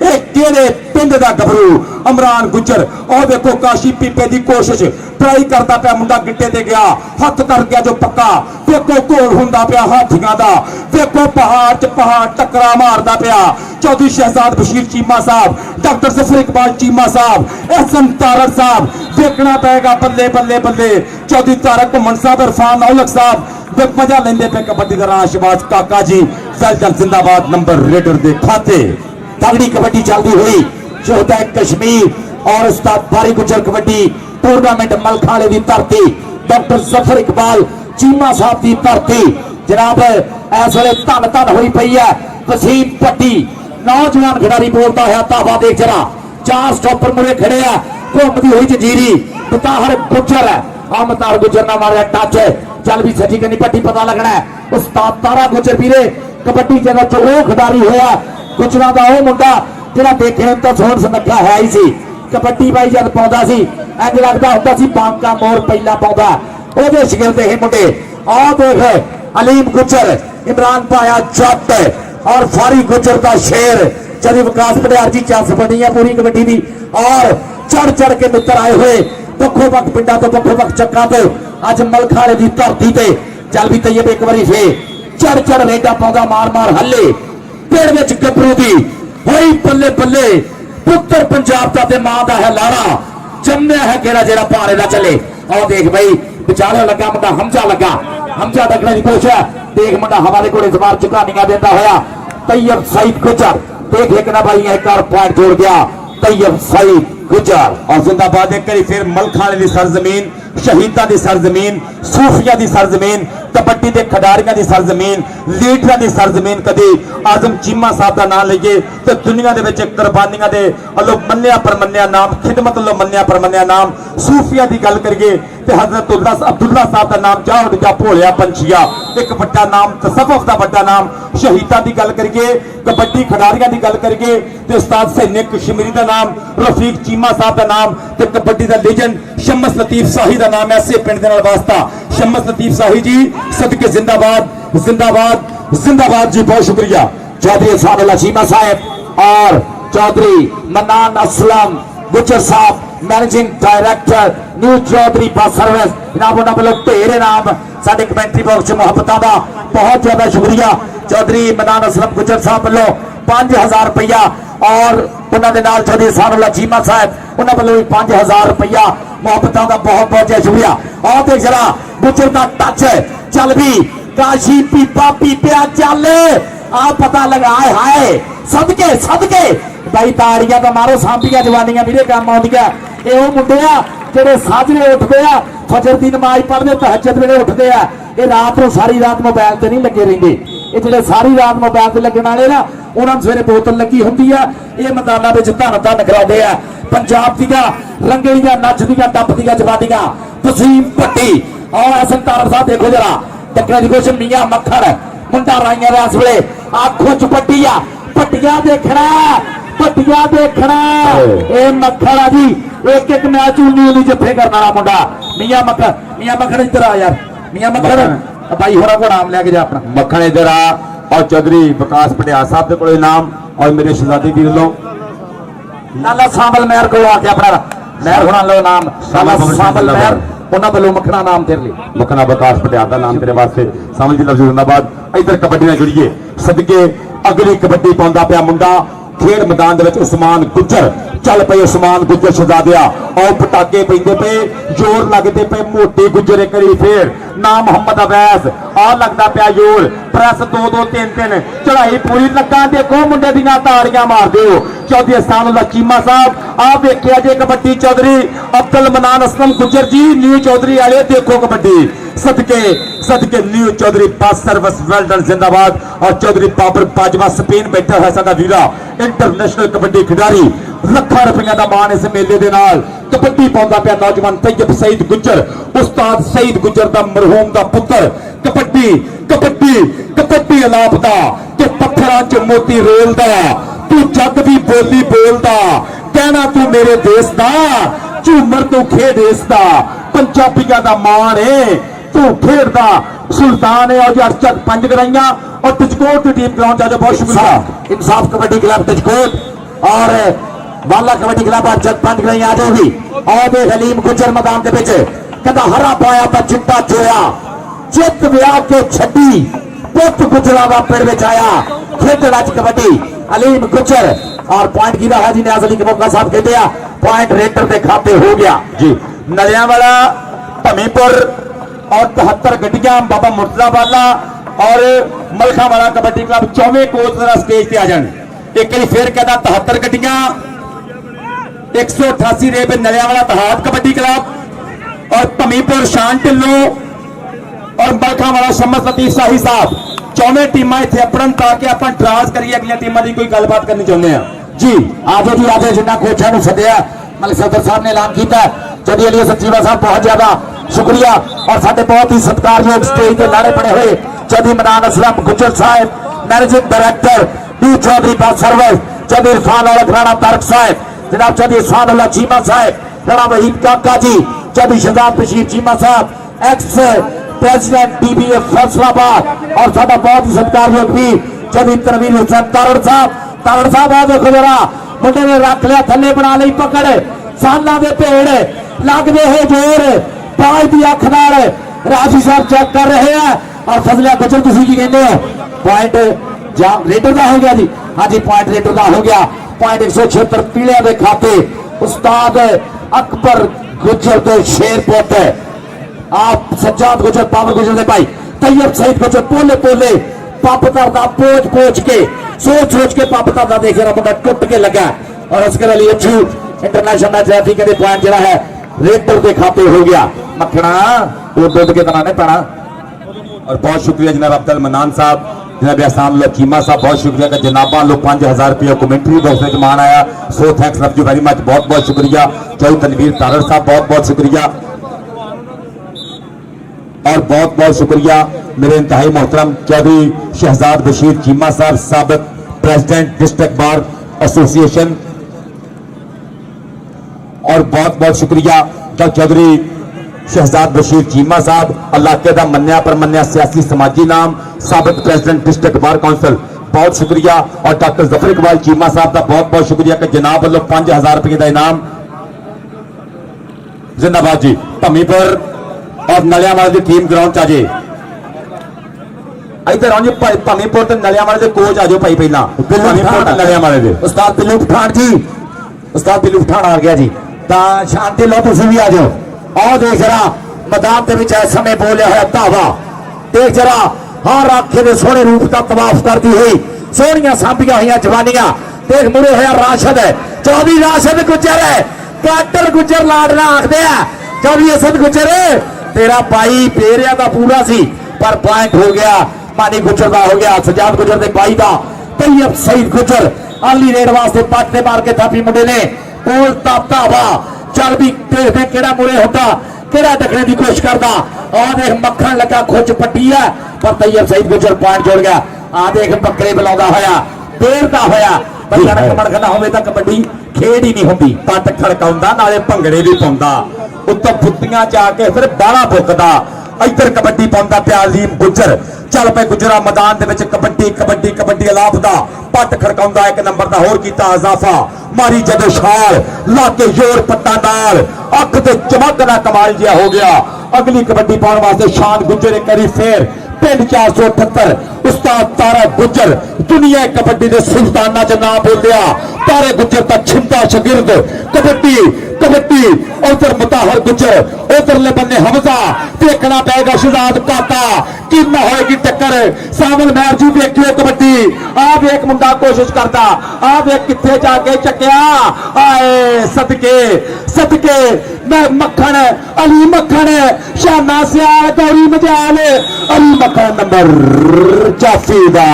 ਇਹ ਕਿਹੜੇ ਪਿੰਡ ਦਾ ਗੱਭਰੂ ਇਮਰਾਨ ਗੁੱਜਰ। ਉਹ ਦੇਖੋ ਕਾਸ਼ੀ ਪੀਪੇ ਦੀ ਕੋਸ਼ਿਸ਼ ਟਰਾਈ ਕਰਦਾ ਪਿਆ ਮੁੰਡਾ, ਗਿੱਟੇ ਤੇ ਗਿਆ, ਹੱਥ ਕਰ ਗਿਆ ਜੋ ਪੱਕਾ। ਦੇਖੋ ਘੋਲ ਹੁੰਦਾ ਪਿਆ ਹਾਥੀਆਂ ਦਾ, ਦੇਖੋ ਪਹਾੜ 'ਚ ਪਹਾੜ ਟੱਕਰਾ ਮਾਰਦਾ ਪਿਆ। चौधरी शहजाद बशीर चीमा साहब, डॉक्टर जफर इकबाल चीमा साहब, एहसन तारड़ साहब, देखना पड़ेगा बल्ले बल्ले बल्ले। चौधरी तारक घुमन साहब, इरफान औलख साहब मजा लेंदे पे कबड्डी का राशबाज काका जी वेल्डन जिंदाबाद। नंबर रेडर दे खाते तगड़ी कबड्डी चलती हुई शोहदा कश्मीर और उस्ताद बारी गुजर कबड्डी टूर्नामेंट मलखाने की धरती डॉक्टर जफर इकबाल चीमा साहब की धरती। जनाब इस वे धन धन हुई पई है वसीम पट्टी नौजवान खिडारी बोलता है तावा देख जरा, चार स्टॉपर मुड़े खड़े है, घूमती हुई जजीरी मुताहर गुजर है। हाँ मुताहर गुजर ना मारे टच चल भी सची करनी पट्टी पता लगना है। उस्ताद तारा गुजर वीरे कबड्डी जगह च वो खिडारी होया गुजरा का वो मुंडा जिहड़ा देखे तो सोहन सुनखा है ही सी। कबड्डी बाई जद पाउंदा सी इंज लगदा हुंदा सी बांका मोर पहिला पाउंदा ओहदे शिगिरद हे मुंडे। आ देख अलीम गुजर, इमरान पाया जट और फारी गुजर का शेर। चली विकास पटियार जी चांस बनी है पूरी कबड्डी की और चढ़ चढ़ के मित्र आए हुए बखो बख पिंडा तो बखो बख चक्का तो अज मलखाने की धरती से चल भी तैयब एक बार फिर चढ़ चढ़ रेडा पाउंदा मार मार हले पेड़ में गबरू की होई बल्ले बल्ले पुत्र पंजाब का ते मां का है लाड़ा जम्मिया है केड़ा जेड़ा भारे ना चले। और देख भाई विचाले लगा मुंडा हमजा लगा, हमजा डकने की कोशिश देख मुंडा हमारे घोड़े सवार चुकानियां देता होया तैयब सईद गुजर। देख लेकिन भाई एक और पॉइंट जोड़ गया तैयब सईद गुजर। और जिंदाबाद एक बार फिर मलखाने की सरजमीन, शहीदा की सरजमीन, सूफिया की सरजमीन, कबड्डी के खिडारियों की सरजमीन, लीडर की सरजमीन। कभी आजम चीमा साहब का नाम लीए तो दुनिया के कुर्बानियां के अलो मन्निया परमन्निया नाम, खिदमत लो मन्निया परमन्निया नाम। सूफिया की गल करिए तो हजरत अब्दुल्ला साहब का नाम जाओ जा भोलिया पंछिया एक बड़ा नाम, तसव्वुफ का बड़ा नाम। शहीदा की गल करिए, कबड्डी खिडारियों की गल करिए तो उस्ताद सैन्य कश्मीरी का नाम, रफीक चीमा साहब का नाम तो कबड्डी का लीजेंड शम्स लतीफ शाही का नाम। ऐसे पिंड के नाल वास्ता शम्स लतीफ शाही जी सदके जिंदाबाद जिंदाबाद जिंदाबाद जी। बहुत शुक्रिया चौधरी अहसानुल्लाह चीमा साहब और चौधरी मन्नान असलम गुजर साहब managing director new Chaudhary bus service. जनाब उन्होंने वालों ढेर नाम साडे कमेंट्री बॉक्स मुहब्बत का बहुत ज्यादा शुक्रिया। चौधरी मन्नान असलम गुजर साहब वालों 5000 रुपया और उन्होंने नाल चौधरी अहसानुल्लाह चीमा साहब उन्होंने वालों भी 5000 रुपया मुहब्बत का बहुत बहुत ज्यादा शुक्रिया। और देख जरा गुजर का टच चल भी काशी पीपा पीपिया चल आ पता लगा हाय सदके सदके भाई ताड़ियां तो मारो सांपियां जवानियां मेरे काम आउंदियां। ये मुंडे आ जेडे साजरे उठते आ फजर की नमाज पढ़ते तहज्जुद वेले उठते आ ये रात को सारी रात मोबाइल ते नहीं लगे रहिंदे। ये जेडे सारी रात मोबाइल ते लगन वाले ना उन्होंने सवेरे बोतल लगी हुंदी आ ये मैदानां विच धन धन कराउंदे आ। पंजाब दीयां रंगड़ियां नचदियां टपदियां जवानियां वसीम पट्टी और हसन तारड़ साहब देखो जरा टक्कर की कोशिश मियां मक्खन मुंडा राइयां दे इस वेले आखो च पट्टी आ पट्टियां देखना पट्टियां देखना ए मक्खन जी एक एक मैच उन्नी जफे करने वाला मुंडा मियां मक्खन इधर आ यार मियां मक्खन भाई होरा को नाम लेके जा अपना मक्खन इधर आ। और चौधरी विकास पटियार साहब के नाम और मेरे शहजादी वीर लो लाला सामल मेहर को आके अपना मेहर होना लो नाम लाला सामल मेहर ਉਹਨਾਂ ਵੱਲੋਂ ਮੱਖਣਾ ਨਾਮ ਤੇਰੇ ਲਈ। ਮੁਖਨਾ ਵਿਕਾਸ ਪਟਿਆਲ ਦਾ ਨਾਮ ਤੇਰੇ ਵਾਸਤੇ ਸਮਝ ਜੀ ਲਫ਼ਜ਼ ਜ਼ਿੰਦਾਬਾਦ। ਇਧਰ ਕਬੱਡੀ ਨਾਲ ਜੁੜੀਏ ਸਦਕੇ ਅਗਲੀ ਕਬੱਡੀ ਪਾਉਂਦਾ ਪਿਆ ਮੁੰਡਾ ਖੇਡ ਮੈਦਾਨ ਦੇ ਵਿੱਚ ਉਸਮਾਨ ਗੁੱਜਰ। ਚੱਲ ਪਏ ਉਸਮਾਨ ਗੁੱਜਰ ਸ਼ਹਜ਼ਾਦਿਆ, ਆਓ ਪਟਾਕੇ ਪੈਂਦੇ ਪਏ, ਜ਼ੋਰ ਲੱਗਦੇ ਪਏ। ਮੋਟੀ ਗੁੱਜਰ ਇੱਕ ਵਾਰੀ ਫੇਰ ਨਾ ਮੁਹੰਮਦ ਅਵੈਸ, ਆ ਲੱਗਦਾ ਪਿਆ ਜ਼ੋਰ। ਪ੍ਰੈਸ 2-2 3-3 ਚੜਾਈ ਪੂਰੀ ਲੱਗਾ। ਦੇਖੋ ਮੁੰਡੇ ਦੀਆਂ ਤਾੜੀਆਂ ਮਾਰਦੇ ਹੋ। ਚੌਧਰੀ ਅਹਿਸਾਨੁੱਲਾ ਚੀਮਾ ਸਾਹਿਬ ਆ ਵੇਖਿਆ ਜੇ ਕਬੱਡੀ। ਚੌਧਰੀ ਅਬਦੁਲ ਮਨਾਨ ਅਸਲਮ ਗੁੱਜਰ ਜੀ ਨਿਊ ਚੌਧਰੀ ਵਾਲੇ देखो कबड्डी। सदके सदके new Chaudhary bus service well done जिंदाबाद। और चौधरी बाबर बाजवा स्पेन बैठा है साडा वीरा इंटरनेशनल कबड्डी खिडारी। ਲੱਖਾਂ ਰੁਪਈਆ ਦਾ ਮਾਣ ਇਸ ਮੇਲੇ ਦੇ ਨਾਲ। ਕਬੱਡੀ ਪਾਉਂਦਾ ਪਿਆ ਨੌਜਵਾਨ ਤੈयब ਸਈਦ ਗੁੱਜਰ, ਉਸਤਾਦ ਸਈਦ ਗੁੱਜਰ ਦਾ ਮਰਹੂਮ ਦਾ ਪੁੱਤਰ। ਕਬੱਡੀ ਕਬੱਡੀ ਕਬੱਡੀ ਅਲਾਪਦਾ ਤੇ ਪੱਥਰਾਂ 'ਚ ਮੋਤੀ ਰੋਲਦਾ। ਤੂੰ ਜੱਗ ਦੀ ਬੋਲੀ ਬੋਲਦਾ, ਕਹਿਣਾ ਤੂੰ ਮੇਰੇ ਦੇਸ਼ ਦਾ, ਝੂਮਰ ਤੂੰ ਖੇਡ ਇਸ ਦਾ। ਪੰਜਾਬੀਆਂ ਦਾ ਮਾਣ ਏ ਤੂੰ ਖੇਡਦਾ ਸੁਲਤਾਨ ਹੈ। और आज 5 कराइयां और टचकोट की टीम ग्राउंड जा बहुत शुक्रिया। इंसाफ कबड्डी क्लब टचकोट और वाला कबड्डी क्लब आज 5 कराइयां आ जाओगी। और देख हलीम गुजर मैदान के पीछे कहता हरा पाया पर चिट्टा चोया, चित विआह के छड्डी पुत गुजरा दा पिंड विच आया। खेड अज कबड्डी हलीम गुजर और पॉइंट गिरा है जी नियाज अली कबोका साहब कहते हैं पॉइंट रेटर के खाते हो गया जी। नलियां वाला भमीपुर और 73 गड्डियां बाबा मुर्तजा वाला और मलखा वाला कबड्डी क्लब 24 कोच जरा स्टेज पे आ जान। एक बार फिर कहता 73 गड्डियां 188 रेप नलियां वाला तहाद कबड्डी क्लब और भमीपुर शान ढिल्लो और मलखा वाला शम्स लतीफ शाही साहब 24 टीमां इत्थे अपड़न ताकि आपां ड्रास करिए अगली टीमां दी कोई गलबात करनी चाहुंदे हैं जी। आजो जी आजो जिन्ना कोचां नूं सद्दिया मलिक सदर साहब ने ऐलान किया। चौधरी अली हसन चीमा साहब बहुत ज्यादा शुक्रिया। और साडे बहुत ही सत्कारयोग स्टेज के लाड़े बने हुए चौधरी मनान असलम गुजर साहब, मैनेजिंग डायरेक्टर डी चौधरी बस सर्विस, चौधरी इरफान औलख राणा तारक साहब, जनाब चौधरी इरफान उल्लाह चीमा साहब, जनाब वहीद काका जी, चौधरी शहजाद बशीर चीमा साहब, एक्स प्रेसिडेंट डीबीए फैसलाबाद और साडा बहुत ही सत्कारयोग भी चौधरी तनवीर हुसैन तारड़ साहब आ देखो जरा मुंडे ने रख लिया थले बना ली पकड़ साला दे भेड़ लगदे है जोर पांच दी अख नाल राजी साहब चेक कर रहे हैं। और फजलिया गुजर तुसीं की कहंदे हो पॉइंट जा रेडर का हो गया जी। हाँ जी पॉइंट रेडर का हो गया। पॉइंट 176 पीलिया के खाते उस्ताद अकबर गुजर के शेर पुत आप सज्जाद गुजर पावर गुजर दे भाई तैयब सईद गुजर पोले पोले पप करदा पोच पोच के सोच के पप करदा देखे रहा मुंडा टुट के लगा। और असगर अली अच्छू इंटरनेशनल मैच रेफरी कहते पॉइंट जरा है रेडर के खाते हो गया। मखना वो दुध के तना नहीं पैना। और बहुत शुक्रिया जनाब अब्दुल मनान साहब, जनाब एहसान चीमा साहब, बहुत शुक्रिया का जनाबा लोग 5000 रुपया कमेंट्री बॉक्स में मान आया। So thanks love you very much, बहुत बहुत शुक्रिया। चौधरी तनवीर तारड़ साहब बहुत बहुत शुक्रिया। और बहुत बहुत शुक्रिया मेरे इंतहाई मोहतरम चौधरी शहजाद बशीर चीमा साहब, साबिक प्रेसिडेंट डिस्ट्रिक्ट बार एसोसिएशन। और बहुत बहुत शुक्रिया चौधरी शहजाद बशीर चीमा साहब, इलाके का मन्या पर मन्या सियासी समाजी नाम, साबिक प्रेसिडेंट डिस्ट्रिक्ट बार काउंसिल, बहुत शुक्रिया। और डॉक्टर जफर इकबाल चीमा साहब का बहुत बहुत शुक्रिया कि जनाब वालों 5000 रुपये का इनाम। जिंदाबाद जी। भमीपुर और नलियावाले की टीम ग्राउंड च आजे इधर आओ जी। भमीपुर ते नलियावाले के कोच आजो भाई पहला भमीपुर ते नलियावाले दे उस्ताद बिल्लू पठान जी, उस्ताद बिल्लू पठान आ गया जी। ता शांति लो तुसीं भी आ जाओ। आओ देख जरा मैदान के विच इस समय बोलिया होया धावा देख जरा हर आखे दे सोहणे रूप का तवाफ करती हुई सोहणियां सांभियां हुई जवानियां देख मुड़े होया राशद है चौधरी राशद गुजर है काटर गुजर लाडला आखदे आ चौधरी असद गुजर तेरा भाई पेरिया का पूरा सी पर पॉइंट हो गया मानी गुजर का हो गया सजाद गुजर के भाई का तैयब सईद गुजर आली रेड वास्ते पाटे मार के थापी मुंडे ने कोल धावा चल भी देखते केड़ा मुड़े होता केड़ा डकने की कोशिश करता। आ देख मक्खन लगा खुच पट्टी है पर तैयब सईद गुजर पॉइंट जोड़ गया। आ देख बकरे बुलाਉਂਦਾ होया देर का होया बच्चा ने कमड़ करना होवे तां कबड्डी खेड ही नहीं होंदी। पट खड़काउंदा नाले भंगड़े भी पाउंदा उत्तों फुੱਟੀਆਂ ਚ ਆ ਕੇ फिर बाला फुकदा इधर कबड्डी पाਉਂਦਾ ਪਿਆ ਅਲੀਮ ਗੁੱਜਰ ਚੱਲ ਪਏ ਗੁਜਰਾ ਮੈਦਾਨ ਦੇ ਵਿੱਚ ਕਬੱਡੀ ਕਬੱਡੀ ਕਬੱਡੀ ਅਲਾਫ ਦਾ ਪੱਟ ਖੜਕਾਉਂਦਾ ਇੱਕ ਨੰਬਰ ਦਾ ਹੋਰ ਕੀਤਾ ਇਜ਼ਾਫਾ ਮਾਰੀ ਜਦੋਂ ਛਾਲ ਲਾ ਕੇ ਜ਼ੋਰ ਪੱਟਾਂ ਨਾਲ ਅੱਖ ਤੇ ਚਮਕ ਦਾ ਕਮਾਲ ਜਿਹਾ ਹੋ ਗਿਆ ਅਗਲੀ ਕਬੱਡੀ ਪਾਉਣ ਵਾਸਤੇ ਸ਼ਾਨ ਗੁੱਜਰ ਇੱਕ ਵਾਰੀ ਫੇਰ पिंड 478 उस्ताद तारा गुज्जर दुनिया कबड्डी के सुल्ताना च नाम बोलिया तारे गुज्जर का छिंदा शगिर्द कबड्डी कबड्डी उधर मुताहर गुज्जर उधरले बन्ने हमजा देखना पेगा शहजाद काका कि होएगी टक्कर सामल मैर जी देखियो कबड्डी आप एक मुंडा कोशिश करता आप एक किथे जाके चक्या आए सदके सदके मैं मक्खन अली मक्खन शाना सियाल गौरी मजाल अली मक्खन नंबर जाफीदा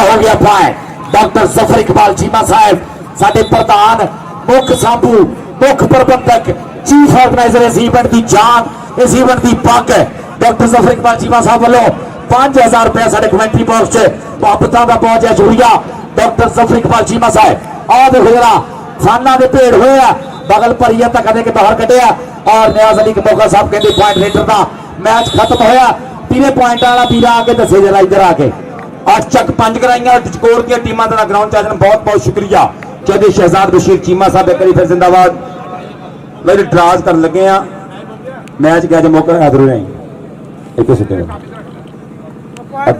हो गया पाए डॉक्टर जफर इकबाल चीमा साहब साडे प्रधान मुख सांभू मुख प्रबंधक चीफ ऑर्गेनाइजर इस इवेंट की जान इस इवेंट की पग डॉक्टर जफर इकबाल चीमा साहब वालों 5000 रुपया साडे कमेंट्री बॉक्स च वापसा का बहुत है शुक्रिया डॉक्टर जफर इकबाल चीमा साहब आ देखो जरा फाना दे भेड़ होया बगल भरी तक कदे के बाहर कटिया और नियाज अली मोगा साहब कहते पॉइंट लीडर का मैच खत्म होया तीने पॉइंट वाला वीर आके दसे जरा इधर आके 8 चक 5 कराइया स्कोर की टीमां का ग्राउंड चार्जन बहुत बहुत शुक्रिया चौधरी शहजाद बशीर चीमा साहब एक बार फिर जिंदाबाद मेरे ड्राज कर लगे हैं मैच क्या मौका हाजिर हो एक सेकंड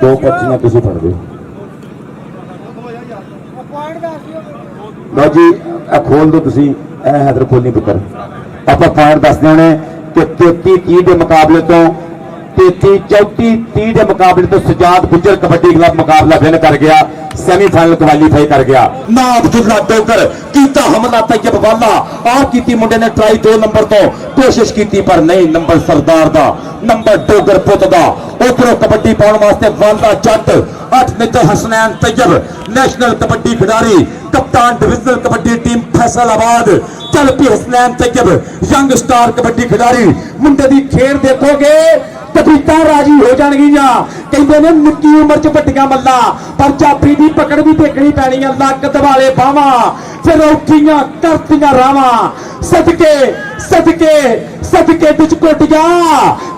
दो पर्चियां किसी फड़ दो लो जी खोल दो तुसी हैदर खोलनी पुत्र आप पॉइंट दसते होने कि 33-30 के मुकाबले तो 33-34-30 के मुकाबले तो सजाद गुज्जर कबड्डी क्लब मुकाबला विन कर गया सेमीफाइनल क्वालीफाई कर गया ना अब्दुल्ला डोगर कीता हमला तैयब वाला आप कीती मुंडे ने ट्राई 2 नंबर तो कोशिश की पर नहीं नंबर सरदार दा नंबर डोगर पुत दा उधरों कबड्डी पाउण वास्ते वाला जट 8 नित हसनैन तैयब नेशनल कबड्डी खिडारी कप्तान डिविजनल कबड्डी टीम फैसलाबाद चल पी हसनैन तैयब यंग स्टार कबड्डी खिडारी मुंडे दी खेल देखोगे कबीता राजी हो जाएगियां कहते ने निक्की उम्र च वड्डियां मल्ला पर चाबी दी पकड़ भी देखनी पैनी है लक दवाले बावां फिर औखियां करतियां रावां सदके सदके सदके बिच कोटिया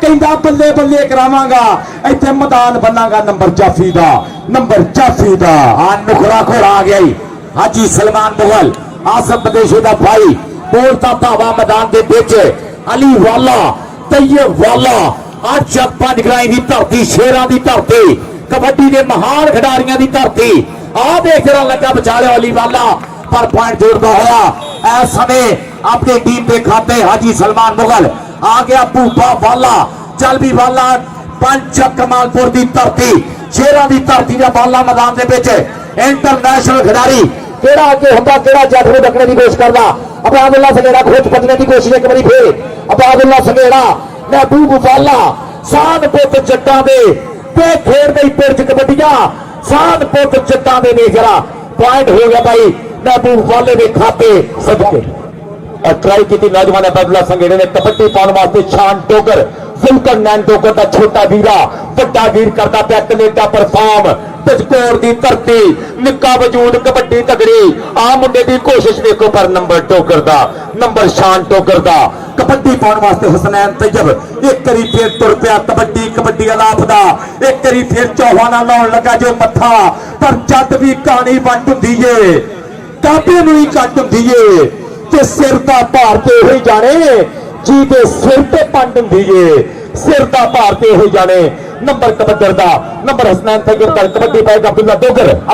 कहंदा बल्ले बल्ले करावांगा इत्थे मैदान बनांगा नंबर जाफी दा नुखरा घोड़ा आ गया हाजी सलमान मुगल आसफ बदेशी दा भाई बोलता धावा मैदान दे विच अली वाला तैयब वाला आज जग 5 ग्राई की धरती शेरां की धरती कबड्डी के महान खिडारियों की धरती आ देख रहा लगा बचाले अली वाला पर पॉइंट जोड़ता होया इस समय अपनी टीम के खाते हाजी सलमान मुगल आ गया भूपा वाला चल भी वाला पंच कमालपुर की धरती शेरां की धरती का वाला मैदान के विच इंटरनेशनल खिडारी केड़ा अगे हुंदा केड़ा जट नूं डकने की कोशिश करदा अबादुल्ला संगेड़ा खोज पटने की कोशिश एक बारी फिर अबादुल्ला संगेड़ा महबूब वाला सान पुत जट्टां दे ते खेड़ दे पिरच कबड्डियां सान पुत जट्टां दे ने जरा पॉइंट हो गया भाई महबूब वाले के खाते सदके और ट्राई की नौजवान अब्दुल्ला संगेड़े ने कबड्डी पाउण वास्ते शान डोगर जुल्कर नैन डोगर का छोटा वीरा वड्डा वीर करता पिया कनेडा परफॉर्म तजकोर दी धरती निक्का वजूद कबड्डी तगड़ी आ मुंडे दी कोशिश देखो पर नंबर डोगर दा नंबर शान डोगर दा कबड्डी पाउण वास्ते हसनैन तैयब एक करी फिर तुर पिया कबड्डी कबड्डी अलाफ दा एक करी फिर चौहाना लाउण लगा जो मत्था पर जद भी कहानी वंड हुंदी ए काबे नूं ही कट हुंदी ए ते सिर दा भार ते होई जाने जी दे सिर ते पंड हुंदी ए सिर दा भार ते होई जाने नंबर कबड्डर दा नंबर हसनैन तैयब दा कबड्डी पाएगा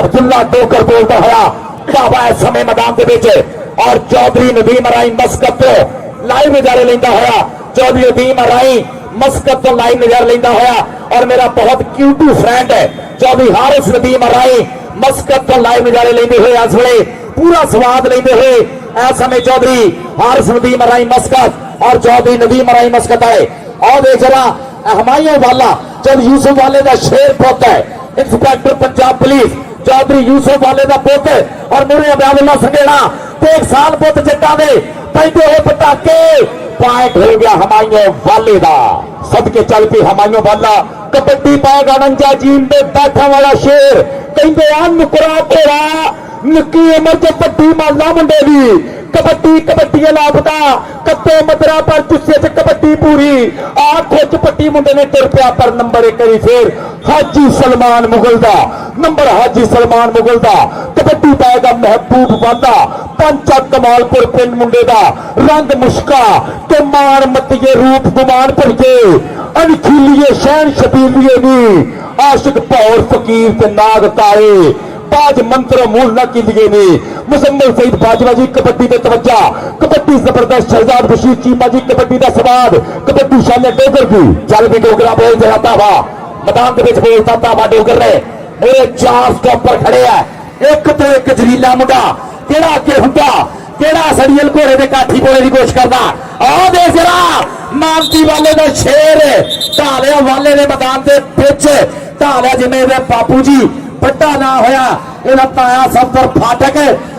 अब्दुल्ला डोगर बोलता होया बाबा इस समय मैदान दे विच और चौधरी नदीम राई मस्कत तो लाइव नजारे लेंदा होया चौधरी नदीम राई मस्कत तो लाइव नजारे लेंदा होया और मेरा बहुत क्यूटू फ्रेंड है चौधरी हारिस नदीम राई मस्कत तो लाइव नजारे लेंदे हुए इस वेले पूरा स्वाद लेंदे हुए इस समय चौधरी हारिस नदीम राई मस्कत और चौधरी नदीम राई मस्कत आए और देख जरा हमायूं वाला चल यूसुफ वाले का शेर पुत है इंस्पेक्टर पंजाब पुलिस चौधरी यूसुफ वाले का पुत और मुरे अब्दुल्ला संगेड़ा एक साल पुत जट्टां दे पैंदे हुए पटाके पॉइंट हो गया हमायूं वाले का सदके चल पी हमायूं वाला कबड्डी पाएगा 49 जीन में बैठा वाला शेर कहते नुकरा घोड़ा ਨਿੱਕੀ ਉਮਰ 'ਚ ਵੱਡੀ ਮਾਲਾ ਮੁੰਡੇ ਦੀ ਕਬੱਡੀ ਕਬੱਡੀ ਲਾਪਤਾ ਕੱਤੇ ਮਦਰਾ ਪਰ ਗੁੱਸੇ 'ਚ ਕਬੱਡੀ ਪੂਰੀ ਆ ਖੁੱਚ ਪੱਟੀ ਮੁੰਡੇ ਨੇ ਤੁਰ ਪਿਆ ਪਰ ਨੰਬਰ 1 ਵਾਰੀ ਫੇਰ ਹਾਜੀ ਸਲਮਾਨ ਮੁਗਲ ਦਾ ਨੰਬਰ ਹਾਜੀ ਸਲਮਾਨ ਮੁਗਲ ਦਾ ਕਬੱਡੀ ਪਾਏਗਾ ਮਹਿਬੂਬ ਵਾਦਾ ਪੰਚਾ ਕਮਾਲਪੁਰ ਪਿੰਡ ਮੁੰਡੇ ਦਾ ਰੰਗ ਮੁਸ਼ਕਾ ਤੇ ਮਾਰ ਮੱਤੀਏ ਰੂਪ ਗੁਮਾਨ ਭਰਕੇ ਅਨਖੀਲੀਏ ਸ਼ਹਿਨ ਸ਼ਬੀਲੀਏ ਨੀ ਆਸ਼ਿਕ ਭੌਰ ਫਕੀਰ ਤੇ ਨਾਗ ਤਾਰੇ बाज मंत्र मूल न कीजिए ने मुजम्मिल सईद बाजवा जी कबड्डी में तवज्जा कबड्डी जबरदस्त शहजाद बशीर चीमा जी कबड्डी का स्वाद कबड्डी शान डोगर की चल भी डोगरा बोल जाता वा मैदान के बोलता था वा डोगर ने मेरे 4 स्टॉपर खड़े है एक तो एक जलीला मुंडा केड़ा अगे हुंदा केड़ा सड़ियल घोड़े दे काठी बोले की कोशिश करदा आ दे जरा मानती वाले दा शेर ढालिया वाले ने मैदान के पिच ढालिया जिमें बापू जी ਵੱਡਾ ਨਾ ਹੋਇਆ ਇਹਦਾ ਤਾਇਆ ਸਫਰ ਫਾਟਕ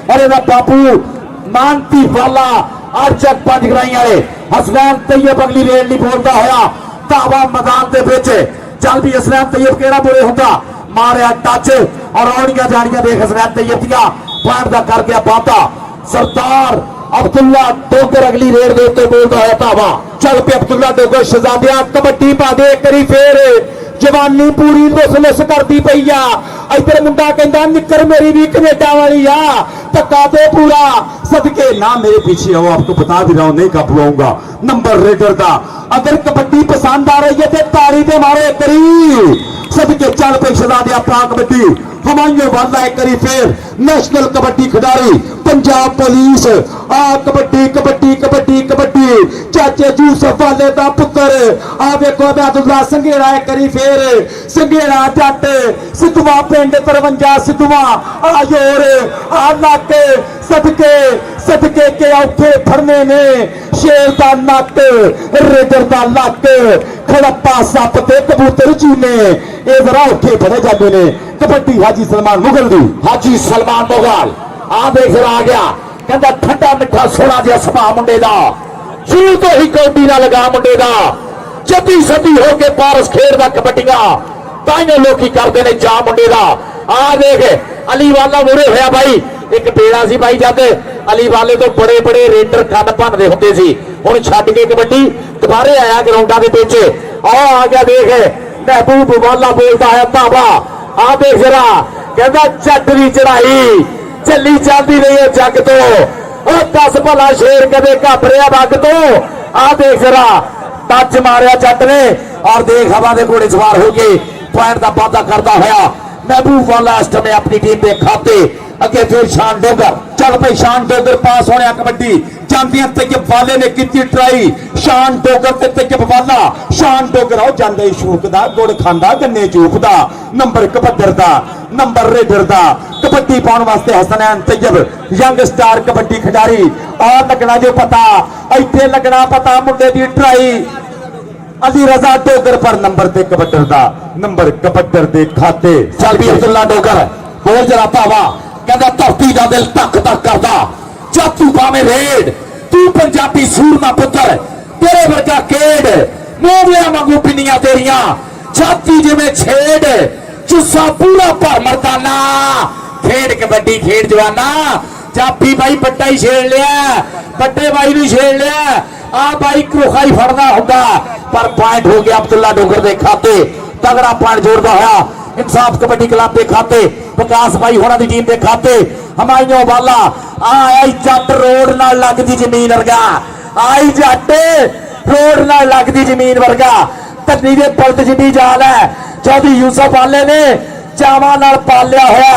ਔਰ ਇਹਦਾ ਬਾਪੂ ਮਾਨਤੀ ਵਾਲਾ ਅਰਜਕ ਪੰਜ ਗਰਾਈਆਂ ਵਾਲੇ ਹਸਨੈਨ ਤੈयब ਅਗਲੀ ਰੇਡ ਨਹੀਂ ਬੋਲਦਾ ਹੋਇਆ ਧਾਵਾ ਮੈਦਾਨ ਦੇ ਵਿੱਚ ਚੱਲ ਵੀ ਹਸਨੈਨ ਤੈयब ਕਿਹੜਾ ਬੋਲੇ ਹੁੰਦਾ ਮਾਰਿਆ ਟੱਚ ਔਰ ਆਉਣੀਆਂ ਜਾਣੀਆਂ ਦੇਖ ਹਸਨੈਨ ਤੈयब ਦੀਆਂ ਪੁਆਇੰਟ ਦਾ ਕਰ ਗਿਆ ਬਾਤਾ ਸਰਦਾਰ ਅਬਦੁੱਲਾ ਡੋਗਰ ਅਗਲੀ ਰੇਡ ਦੇ ਉੱਤੇ ਬੋਲਦਾ ਹੋਇਆ ਧਾਵਾ ਚੱਲ ਪੇ ਅਬਦੁੱਲਾ ਡੋਗਰ ਸ਼ਹਜ਼ਾਦਿਆਂ ਕਬੱਡੀ ਪਾ ਦੇ ਇੱਕ ਵਾਰੀ ਫੇਰ जवानी पूरी लुस करती पई आ इधर मुंडा कहंदा निकर मेरी भी कनेडा वाली आ धक्का दे पूरा सदके ना मेरे पीछे आओ आपको बता भी रहा हूं नहीं काबू आऊंगा नंबर रेडर दा अगर कबड्डी पसंद आ रही है तो तारी दे मारे करी सदके चल पे शहजादे पा कबड्डी हमायूं वाला एक करी फिर नेशनल कबड्डी खिडारी पंजाब पुलिस आ कबड्डी कबड्डी कबड्डी कबड्डी चाचे यूसुफ वाले दा पुत्र आ देखो अब्दुल्ला संघेड़ा एक करी फिर संघेड़ा जट सिद्धवा पिंड 53 सिद्धवा आ जोर आ नाके सदके सदके के औखे फड़ने ने शेर दा नक रेडर दा लक खड़प्पा सप ते कबूतर चीने ये जरा औखे फड़े जाते ने कबड्डी हाजी सलमान मुगल दी हाजी सलमान मुगल आ देख जरा आ गया कहता ठंडा मिठा सोना जिहा सुभाਅ मुंडे दा शुरू तो ही कौडी ना लगा मुंडे दा जदी सदी हो के पारस खेडदा कबड्डियां ताइयों लोकी करदे ने जा मुंडे दा आ देख अली वाला मुरे होया भाई एक बेड़ा सी भाई जद अली वाले तो बड़े बड़े रेडर कन भनदे हुंदे सी हुण छड्ड के कबड्डी दुबारे आया ग्राउंडां दे विच आ गया देख महबूब वाला बोलदा है धावा आ देख जरा कहंदा जट दी चढ़ाई चली जाती रही है जग तो 10 भला शेर कदे घबरिया वग तो आ देख जरा टच मारिया जट ने और देख हवा के घोड़े सवार हो गए पॉइंट का वादा करता होया महबूब वाला इस समय अपनी टीम के खाते अगे फिर शान डोगर चल पे शान डोगर पास होने कबड्डी जांदियां तैयब वाले ने की ट्राई शान डोगर ते तैयब वाला शान डोगर आओ जांदे शूक दा गुड़ खांदा गन्ने चूपदा नंबर कबड्डर दा नंबर रेडर दा कबड्डी पाने वास्ते हसनैन तैयब यंग स्टार कबड्डी खिडारी और लगना जो पता इत्थे लगना पता मुंडे दी ट्राई अली रजा डोगर पर नंबर ते कबड्डर दा नंबर कबड्डर दे खाते चल भी अब्दुल्ला डोगर बोल जरा पावा कहता धरती का दिल तक तक करता जब तू पावे रेड तू पंजाबी सूरमा पुत्र तेरे वर्गा केड मोविया वांगू पिनिया तेरिया छाती जिमें छेड़ चुस्सा पूरा भर मरदाना खेड कबड्डी खेड जवाना जापी भाई बट्टा ही छेड़ लिया बट्टे भाई भी छेड़ लिया आ भाई क्रोखा ही फड़ना होगा पर पॉइंट हो गया अब्दुल्ला डोगर दे खाते तगड़ा पॉइंट जोड़ता होया इंसाफ कबड्डी क्लब के खाते विकास भाई होना दी टीम के खाते हमायूं वाला आई जट रोड नाल लगदी जमीन वर्गा आई जट रोड नाल लगदी जमीन वर्गा धरती दे पुल ते जिन्नी जाल है चौधरी यूसुफ वाले ने चावां नाल पालिया होया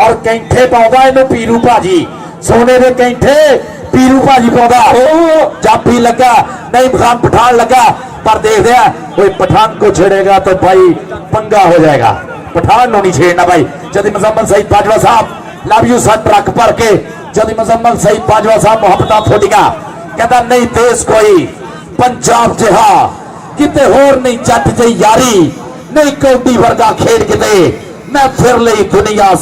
और कैंठे पाउंदा इहनूं पीरू भाजी सोने दे कैंठे पीरू भाजी पाउंदा जापी लगा नहीं खान पठान लगा पर देख दिया कोई पठान को छेड़ेगा तो भाई पंगा हो जाएगा पठान नहीं छेड़ना भाई जदी मुजम्मल सईद बाजवा साहब लव यू सर ट्रक भर के जदी मुजम्मल सईद बाजवा साहब मोहब्बत फोड़िया कहता नहीं देश कोई पंजाब जिहा किते होर नहीं जट जी यारी नहीं कौडी वर्गा खेड किते मैं फिर लई दुनिया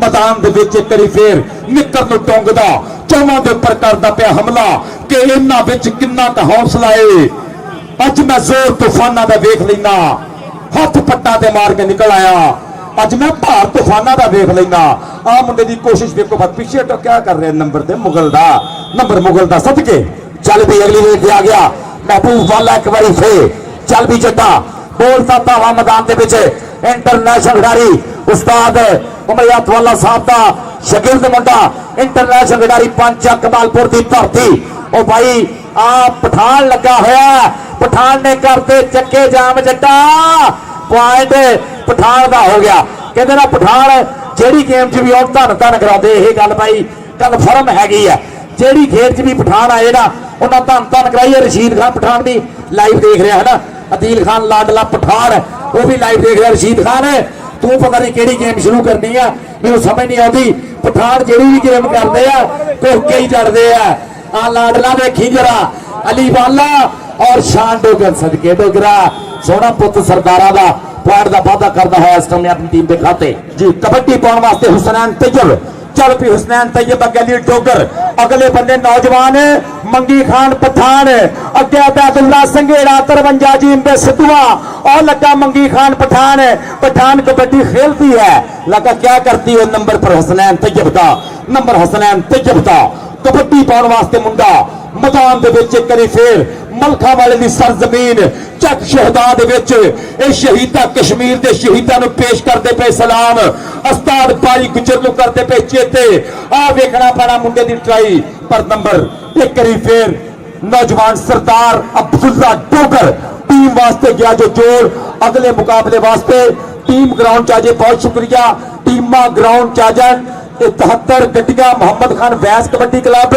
मैदान दे विच एक करी फिर निकर नूं टोंगदा चौवां दे उपर करदा पिया हमला कि इन्हां विच किन्ना क हौसला है अज मैं जोर तूफाना दा वेख लेना हथ पट्टा ते मार के निकल आया ਅੱਜ मैं भार तूफाना का वेख लेना आ मुंडे की कोशिश देखो बस पीछे तो क्या कर रहे नंबर ते मुगल का सदके चल भी अगली वेट आ गया महबूब वाला एक बारी फिर चल भी जट्टा बोलता धावा मैदान के पिछे इंटरनेशनल खिडारी उस्ताद उमरियात वाला साहब का शगिर्द मुंडा इंटरनेशनल खिडारी पंचा कमालपुर की धरती ओ भाई आ पठान लगा होया पठान ने करते चक्के जाम जट्टा पॉइंट पठान का हो गया कहते ना पठान जेड़ी गेम च भी धन धन कराते ये गल भाई कन्फर्म हैगी है जेड़ी खेल च भी पठान आए ना उन्हें धन धन कराई है रशीद खान पठान भी लाइव देख रहा है ना अदील खान लाडला पठान वो भी लाइव देख रहा रशीद खान तू पता नहीं केड़ी गेम शुरू करनी है मैं समझ नहीं आती पठान जेड़ी भी गेम करते हैं कोके ही चढ़ते हैं आ लाडला देखी जरा अली वाला और शान डोगर सदके डोगरा सोना पुत सरदारा का पॉइंट का वादा करता है इस समय अपनी टीम के खाते जी कबड्डी पाने वास्ते हुसनैन तैयब चल भी हुसनैन तैयब अगली डोगर अगले बंदे नौजवान मंगी खान पठान अगे अबैदुल्ला संघेड़ा 53 जीम पे सिद्धुआ और लगा मंगी खान पठान कबड्डी खेलती है लगा क्या करती है नंबर पर हुसनैन तैयब का नंबर हुसनैन तैयब का कबड्डी पाने वास्ते मुंडा मैदान दे विच एक करी फिर मलखा वाले दी सरजमीन चक शहदा दे विच ए शहीदा कश्मीर दे शहीदां नूं पेश करदे पे सलाम उस्ताद भाई गुजर नूं करदे पे चेते आ वेखना पैना मुंडे दी ट्राई पर नंबर एक करी फिर नौजवान सरदार अब्दुल्ला डोगर टीम वास्ते गया जो जोर अगले मुकाबले वास्ते टीम ग्राउंड च आजे बहुत शुक्रिया टीमा ग्राउंड च आ जान 73 गड्डियां मोहम्मद खान वैस कबड्डी क्लब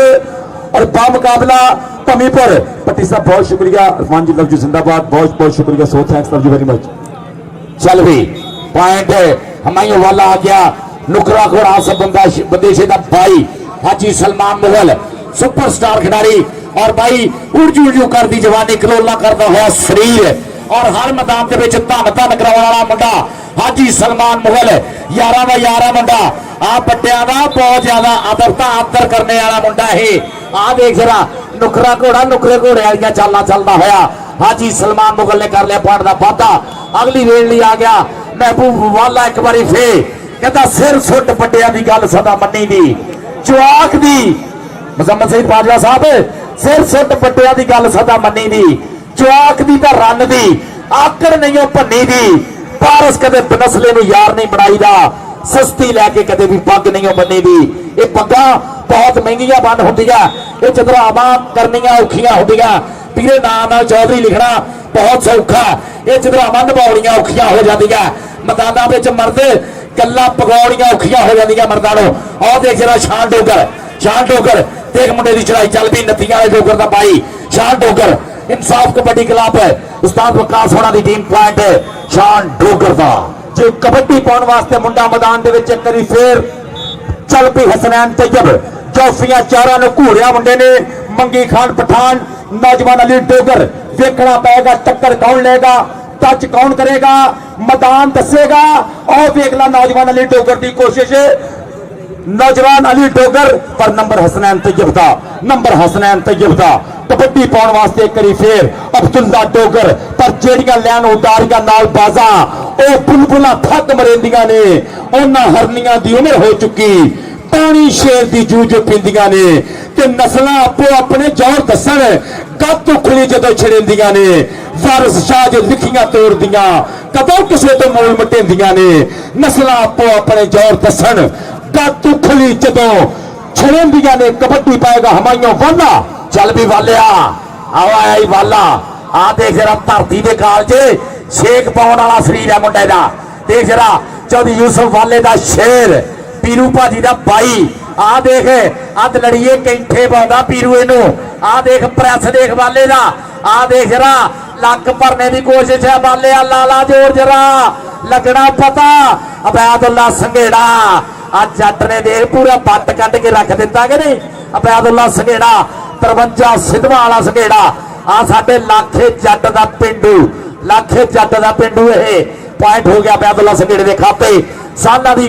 और बामुकाबला पमीपुर पट्टी साहब बहुत शुक्रिया अरमान जी लव यू जिंदाबाद बहुत बहुत शुक्रिया so thanks love you very much चल भी पॉइंट हमायूं वाला आ गया नुकरा घोड़ा सब बंदेशे का भाई हाजी सलमान मुगल सुपरस्टार खिडारी और भाई उड़जू उड़जू कर दी जवानी कलोला करता हुआ शरीर और हर मैदान के धन धन कराने वाला मुंडा हाजी सलमान मुगल यारा मुंडा आ पट्टिया का बहुत ज्यादा आदरता आदर करने वाला मुंडा है आ देख जरा नुकरा घोड़ा नुकरे घोड़े वाली चाल चलता होया हाजी सलमान मुगल ने कर लिया पॉइंट का वादा अगली रेल ली आ गया महबूब वाला एक बारी फिर कहता सिर सुट पट्टिया की गल सदा मनी दी चौक दी मुजम्मल सईद बाजवा साहब सिर सुट पट्टिया की गल सदा मनी दी चौक दी तो रन दी आकड़ नहीं भन्नी दी पारस कदे बनसले में यार नहीं बनाई दा सस्ती लैके कदे भी पग नहीं बनी दी ये पग्गा बहुत महंगिया बन होंदियां ये चतरावां करनियां औखियां होंदियां पीरे नाम नाल चौधरी लिखना बहुत सौखा ये चतरावां निभाउणियां औखियां हो जांदियां मैदानां विच मर्द गल्लां पगाउणियां औखियां हो जांदियां मर्दां नूं और देख जरा शान डोगर देख मुंडे दी चढ़ाई चल पई नत्थियां वाले डोगर दा भाई शान डोगर इंसाफ कबड्डी क्लब है उस्ताद वकास होना दी टीम पॉइंट शान डोगर दा जो कबड्डी पाने वास्ते मुंडा मैदान दे विच एक करी फिर चल पई हसनैन तैयब जौफियां चारां नूं घूरिया मुंडे ने मंगी खान पठान नौजवान अली डोगर वेखना पेगा टक्कर कौन लेगा टच कौन करेगा मैदान दसेगा और वेखला नौजवान अली डोगर की कोशिश नौजवान अली डोगर पर नंबर हसनैन तैयब दा कबड्डी पाने वास्ते एक करी फिर अब्दुल्ला डोगर पर जेड़ियां लैन उतारियां नाल बाजा ओ बुलबुला थक मरेंदियां ने उन्हां हरनियां दी उम्र हो चुकी पानी शेर दी जूझ पींदियां ने ते नस्लां आपो अपने जोर दसन गत उखली जदों छड़ेंदियां ने वारिस शाह जो लिखियां तोड़दियां कदों किसे तो मोल मटेंदियां ने नस्लां आपो अपने जोर दसन गत उखली जदों छड़ेंदियां ने कबड्डी पाएगा हमायूं वाला चल भी वालिया आओ आया ही वाला आ देख जरा धरती के काल च शेक पाने वाला शरीर है मुंडे का देख जरा चौधरी यूसुफ वाले का शेर पीरू भाजी का भाई आ देख अद लड़िए कैंठे पाਉਂਦਾ पीरू इनू आ देख प्रेस देख वाले का आ देख जरा लक भरने की कोशिश है वाले लाला जोर जरा लगना पता अबैदुल्ला संघेड़ा आज जट ने देख पूरा पट कट के रख दिता कि नहीं अबैदुल्ला संघेड़ा 53 सिद्धवा वाला संघेड़ा आ साडे लाखे जट का पिंडू ये पॉइंट हो गया अबैदुल्ला संघेड़े के खाते सालां दी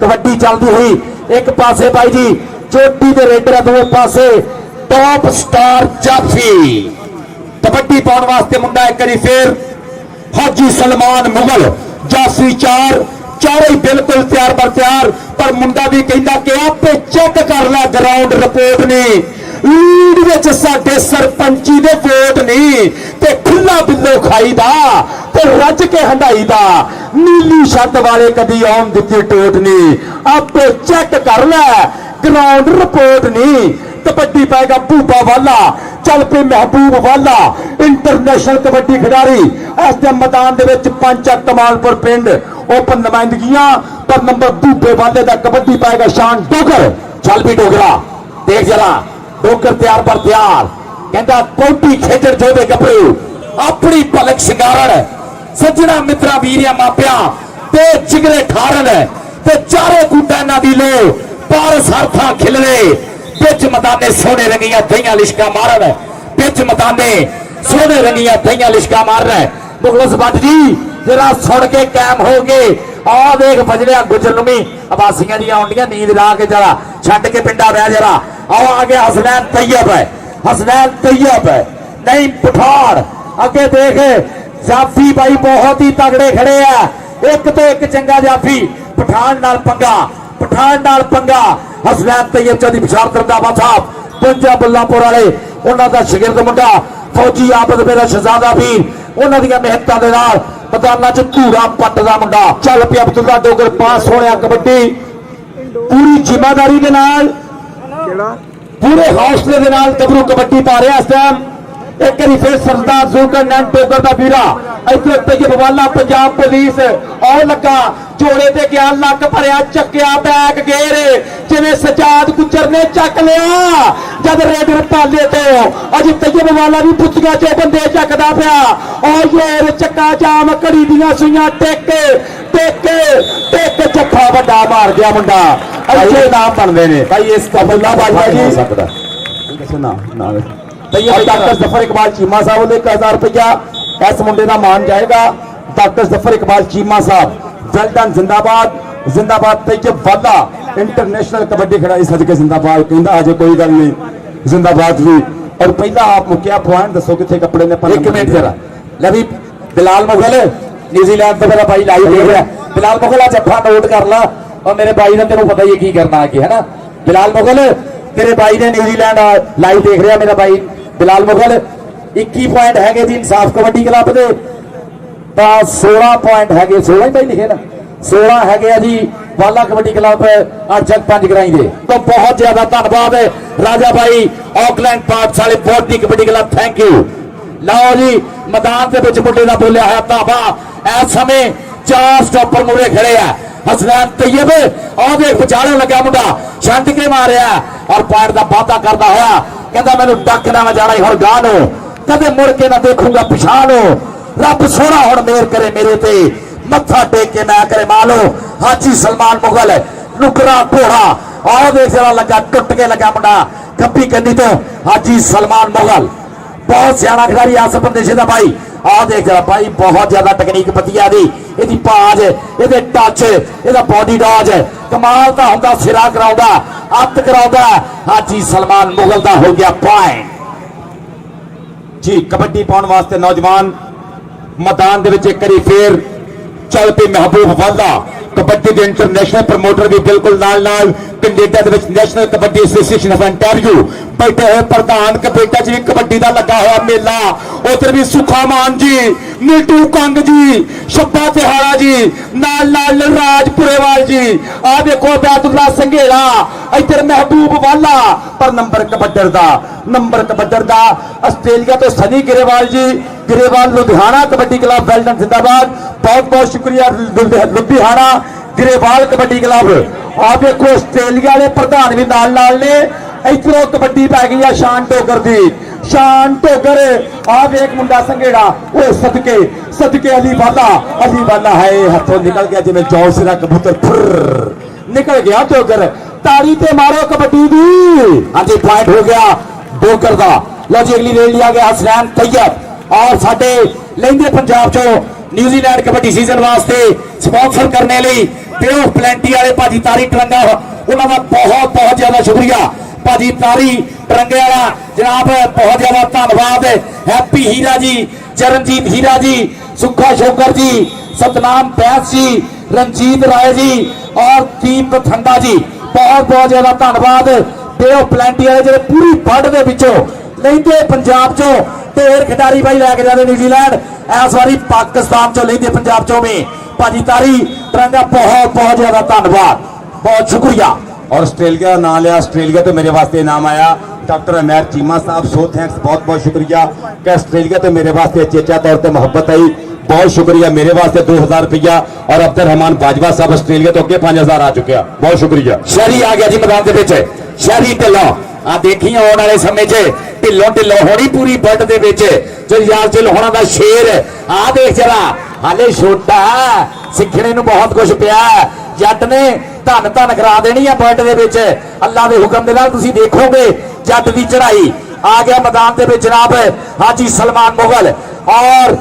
कबड्डी चलती हुई एक पासे भाई जी चोटी के रेडर दूसरे पासे टॉप स्टार जाफी कबड्डी पाने वास्ते मुंडा एक करी फिर हाजी सलमान मुगल जाफी 4 ਚਾਰੇ ਹੀ ਬਿਲਕੁਲ ਤਿਆਰ ਬਰ ਤਿਆਰ ਪਰ ਮੁੰਡਾ ਵੀ ਕਹਿੰਦਾ ਕਿ ਆਪੇ ਚੈੱਕ ਕਰ ਲੈ ਗਰਾਊਂਡ ਰਿਪੋਰਟ ਨਹੀਂ ਲੀਡ ਵਿੱਚ ਸਾਡੇ ਸਰਪੰਚੀ ਦੇ ਵੋਟ ਨਹੀਂ ਤੇ ਖੁੱਲਾ ਬਿੱਲੋ ਖਾਈ ਦਾ ਤੇ ਰੱਜ ਕੇ ਹੰਡਾਈ ਦਾ ਨੀਲੀ ਛੱਤ ਵਾਲੇ ਕਦੀ ਆਉਣ ਦਿੱਤੀ ਟੋਟ ਨਹੀਂ ਆਪੇ ਚੈੱਕ ਕਰ ਲੈ ਗਰਾਊਂਡ ਰਿਪੋਰਟ ਨਹੀਂ ਕਬੱਡੀ ਪਾਏਗਾ ਭੂਪਾ ਵਾਲਾ ਚੱਲ ਪਈ ਮਹਿਬੂਬ ਵਾਲਾ ਇੰਟਰਨੈਸ਼ਨਲ ਕਬੱਡੀ ਖਿਡਾਰੀ ਇਸ ਦੇ ਮੈਦਾਨ ਦੇ ਵਿੱਚ ਪੰਚਾ ਕਮਾਲਪੁਰ ਪਿੰਡ ਓਪਨ ਨੁਮਾਇੰਦਗੀਆਂ ਪਰ ਨੰਬਰ ਭੂਪੇ ਵਾਲੇ ਦਾ ਕਬੱਡੀ ਪਾਏਗਾ ਸ਼ਾਨ ਡੋਗਰ ਚੱਲ ਵੀ ਡੋਗਰਾ ਦੇਖ ਜਰਾ ਡੋਗਰ ਤਿਆਰ ਪਰ ਤਿਆਰ ਕਹਿੰਦਾ ਕੋਟੀ ਖੇਡਣ ਜੋਦੇ ਗੱਭਰੂ ਆਪਣੀ ਭਲਕ ਸ਼ਿੰਗਾਰਨ ਸੱਜਣਾ ਮਿੱਤਰਾਂ ਵੀਰਿਆ ਮਾਪਿਆਂ ਤੇ ਜਿਗਰੇ ਠਾਰਨ ਤੇ ਚਾਰੇ ਕੂਟਾਂ ਇਹਨਾਂ ਦੀ ਲੋ ਪਾਰਸ ਹਰਥਾਂ ਖਿਲਰੇ ਵਿੱਚ ਮੈਦਾਨੇ ਸੋਹਣੇ ਰੰਗੀਆਂ ਦਹੀਆਂ ਲਿਸ਼ਕਾ ਮਾਰਨ ਵਿੱਚ ਮੈਦਾਨੇ ਸੋਹਣੇ ਰੰਗੀਆਂ ਦਹੀਆਂ ਲਿਸ਼ਕਾ ਮਾਰਨ ਮੁਖਲਸ ਬੱਟ ਜੀ ਜਰਾ ਸੁਣ ਕੇ ਕਾਇਮ ਹੋ ਗਏ ਆ ਦੇਖ ਬਜੜਿਆ ਗੁਜਰ ਨੂੰ ਵੀ ਆਵਾਸੀਆਂ ਦੀਆਂ ਆਉਂਦੀਆਂ ਨੀਂਦ ਲਾ ਕੇ ਜਰਾ ਛੱਡ ਕੇ ਪਿੰਡਾ ਬਹਿ ਜਰਾ ਆ ਗਿਆ ਹਸਨੈਨ ਤੈयब ਹੈ ਹਸਨੈਨ ਤੈयब ਹੈ ਨਹੀਂ ਪਠਾਨ ਅੱਗੇ ਦੇਖ ਜਾਫੀ ਭਾਈ ਬਹੁਤ ਹੀ ਤਗੜੇ ਖੜੇ ਆ ਇੱਕ ਤੋਂ ਇੱਕ ਚੰਗਾ ਜਾਫੀ ਪਠਾਨ ਨਾਲ ਪੰਗਾ ਹਸਨੈਨ ਤੈयब ਚੌਧਰੀ ਬਿਸ਼ਾਰ ਦਰਦਾਵਾ ਸਾਹਿਬ ਪੰਜਾਬ ਬੱਲਾਪੁਰ ਵਾਲੇ ਉਹਨਾਂ ਦਾ ਸ਼ਾਗਿਰਦ ਮੁੰਡਾ ਫੌਜੀ ਆਬਦ ਮੇਰਾ ਸ਼ਹਜ਼ਾਦਾ ਵੀਰ ਉਹਨਾਂ ਦੀਆਂ ਮਿਹਨਤਾਂ ਦੇ ਨਾਲ ਮੈਦਾਨਾਂ 'ਚ ਧੂੜਾ ਪੱਟ ਦਾ ਮੁੰਡਾ ਚੱਲ ਪਿਆ ਅਬਦੁੱਲਾ ਡੋਗਰ ਪਾਸ ਹੋਣਿਆ ਕਬੱਡੀ ਪੂਰੀ ਜ਼ਿੰਮੇਵਾਰੀ ਦੇ ਨਾਲ ਪੂਰੇ ਹੌਸਲੇ ਦੇ ਨਾਲ ਗੱਭਰੂ ਕਬੱਡੀ ਪਾ ਰਿਹਾ ਇਸ ਟਾਈਮ ਇੱਕ ਵਾਰੀ ਫਿਰ ਸਰਦਾਰ ਜ਼ੁਲਕਰਨੈਨ ਟੋਗਰ ਦਾ ਵੀਰਾ ਇੱਥੇ ਤੈयब ਵਾਲਾ ਪੰਜਾਬ ਪੁਲਿਸ ਆਉ ਲੱਗਾ ਝੋਲੇ ਤੇ ਗਿਆ ਲੱਕ ਭਰਿਆ ਚੱਕਿਆ ਬੈਗ ਗੇਰ ਜਿਵੇਂ ਸਜਾਦ ਗੁੱਜਰ ਨੇ ਚੱਕ ਲਿਆ ਜਦ ਰੇਡਰ ਪਾਲੇ ਤੋਂ ਅੱਜ ਤੈयब ਵਾਲਾ ਵੀ ਪੁੱਛਗਾ ਚੋ ਬੰਦੇ ਚੱਕਦਾ ਪਿਆ ਔਰ ਯਾਰ ਚੱਕਾ ਜਾਮ ਘੜੀ ਦੀਆਂ ਸੂਈਆਂ ਟੇਕ ਜੱਫਾ ਵੱਡਾ ਮਾਰ ਗਿਆ ਮੁੰਡਾ ਇੱਥੇ ਨਾਮ ਬਣਦੇ ਨੇ ਭਾਈ ਇਸ ਕਬੱਲਾ ਬਾਜਵਾ ਜੀ ਸਕਦਾ ਨਾ डॉक्टर जफर इकबाल चीमा साहब 1000 रुपया इस मुंडे का मान जाएगा डॉक्टर जफर इकबाल चीमा साहब वेल डन जिंदाबाद जिंदाबाद तैयब वाला इंटरनेशनल कबड्डी खिडारी सदके जिंदाबाद कहता अजे कोई गल नहीं जिंदाबाद भी और पहला आप मुक्या पॉइंट दसो किथे कपड़े ने एक मिनट जरा ले भी बिलाल मुगल न्यूजीलैंड तो मेरा भाई लाइव देख रहा बिलाल मुगल जफा नोट कर ला और मेरे भाई ने तेन पता ही की करना आगे है ना बिलाल मुगल तेरे भाई ने न्यूजीलैंड लाइव देख रहा मेरा भाई बिलाल मुगल 21 पॉइंट है जी इंसाफ कबड्डी क्लब के 16 पॉइंट है 16 ही भाई लिखे ना 16 है जी वाला कबड्डी क्लब जग 5 ग्राई दे तो बहुत ज्यादा धन्यवाद राजा भाई ऑकलैंड पाठशाले बहुत कबड्डी क्लब थैंक यू लाओ जी मैदान के मुंडे का बोलिया है धावा इस समय 4 स्टॉपर मुड़े खड़े है हसनैन तैयब और देख विचाले लगा मुंडा छंड के मारिया और पॉइंट का वादा करता हुआ कहता मैनू डक ना जाना ही गाह नो कदे मुड़ के ना देखूंगा पिछानो रब सोना हुण मेहर करे मेरे ते मत्था टेक के मैं करे मालो हाजी सलमान मुगल नुकरा घोड़ा और देख जरा लगा टुट के लगा मुंडा खब्बी कन्नी तो हाजी सलमान मुगल बहुत सियाना खिलाड़ी आसफ बंदेशे दा भाई आ देख जरा भाई बहुत ज्यादा तकनीक पतिया दी ਇਹਦੀ ਪਾਜ ਇਹਦੇ ਟੱਚ ਇਹਦਾ ਬॉडी ਡਾਜ ਕਮਾਲ ਦਾ ਹੁੰਦਾ ਸਿਰਾ ਕਰਾਉਂਦਾ ਅੱਤ ਕਰਾਉਂਦਾ ਹਾਜੀ ਸਲਮਾਨ ਮੁਗਲ ਦਾ ਹੋ ਗਿਆ ਪੁਆਇੰਟ ਜੀ ਕਬੱਡੀ ਪਾਉਣ ਵਾਸਤੇ ਨੌਜਵਾਨ ਮੈਦਾਨ ਦੇ ਵਿੱਚ ਇੱਕ ਵਾਰੀ ਫੇਰ ਚੱਲ ਪਈ ਮਹਿਬੂਬ ਵਾਲਾ कबड्डी के इंटरनेशनल प्रमोटर भी बिल्कुल नाल Canada national kabaddi association of Ontario बैठे हुए प्रधान कनेडा च भी कबड्डी का लगा हुआ मेला उधर भी सुखा मान जी नीटू कंग जी शब्बा तिहाड़ा जी नाल राजपुरेवाल जी आ देखो बैतुल्ला संघेड़ा इधर महबूब वाला पर नंबर कबड्डर दा आस्ट्रेलिया तो Sunny Grewal ji Grewal Ludhiana kabaddi club well done जिंदाबाद बहुत बहुत शुक्रिया लुधियाना गिरेवाल कबड्डी क्लब आ देखो आस्ट्रेलिया के प्रधान भी नाल ने इधरों कबड्डी पै गई है शान टोगर दी शान टोगर आ वेख मुंडा संघेड़ा वो सदके अली वाला है हाथों निकल गया जिवें जौ सिरा कबूतर निकल गया टोगर ताड़ी ते मारो कबड्डी दी हाँ जी पॉइंट हो गया डोगर दा लो जी अगली रेल लिया गया हसनैन तैयब और साडे लहिंदे पंजाब चो न्यूजीलैंड कबड्डी सीजन वास्ते स्पॉन्सर करने लिए प्लेंटी वाले भाजी तारी टरंगा उन्होंने बहुत बहुत ज्यादा शुक्रिया ਭਾਜੀ ਤਾਰੀ ਟਰੰਗੇ ਵਾਲਾ ਜਨਾਬ ਬਹੁਤ ਜ਼ਿਆਦਾ ਧੰਨਵਾਦ ਹੈਪੀ ਹੀਰਾ ਜੀ ਚਰਨਜੀਤ ਹੀਰਾ जी सुखा शोकर जी सतनाम बैस जी रंजीत राय जी और दीप ठंडा जी बहुत बहुत ज्यादा धन्यवाद देव प्लेंटी वाले जो पूरी बड़ के विचों लेंदे पंजाब चों ते फिर खिडारी भाई लैके जाते न्यूजीलैंड इस बारी पाकिस्तान चो लेंदे पंजाब चों में भाजी तारी टरंगा बहुत बहुत ज्यादा धन्यवाद बहुत शुक्रिया। और ऑस्ट्रेलिया ना लिया ऑस्ट्रेलिया तो मेरे वास्ते इनाम आया डॉक्टर अमैर चीमा साहब सो थैंक्स बहुत बहुत शुक्रिया कि ऑस्ट्रेलिया तो मेरे वास्ते चेचा तौर पर मोहब्बत आई बहुत शुक्रिया मेरे वास्ते 2000 रुपया और अब्दुल रहमान बाजवा साहब ऑस्ट्रेलिया तो अगे 5000 आ चुके हैं बहुत शुक्रिया। शहरी आ गया जी मैदान के विच शहरी ढिल्लों आ देखी आने वाले समय च ढिल्लों ढिल्लों होनी पूरी वर्ल्ड के विच जो यार चिल होना दा शेर आ देख जरा हाले छोटा सिखने नूं बहुत कुछ पिया जट ने धन धन करा देनी है वर्ल्ड के विच अल्लाह के हुक्म दे नाल तुसीं देखोगे जट की चढ़ाई आ गया मैदान के विच जनाब हाजी सलमान मुगल और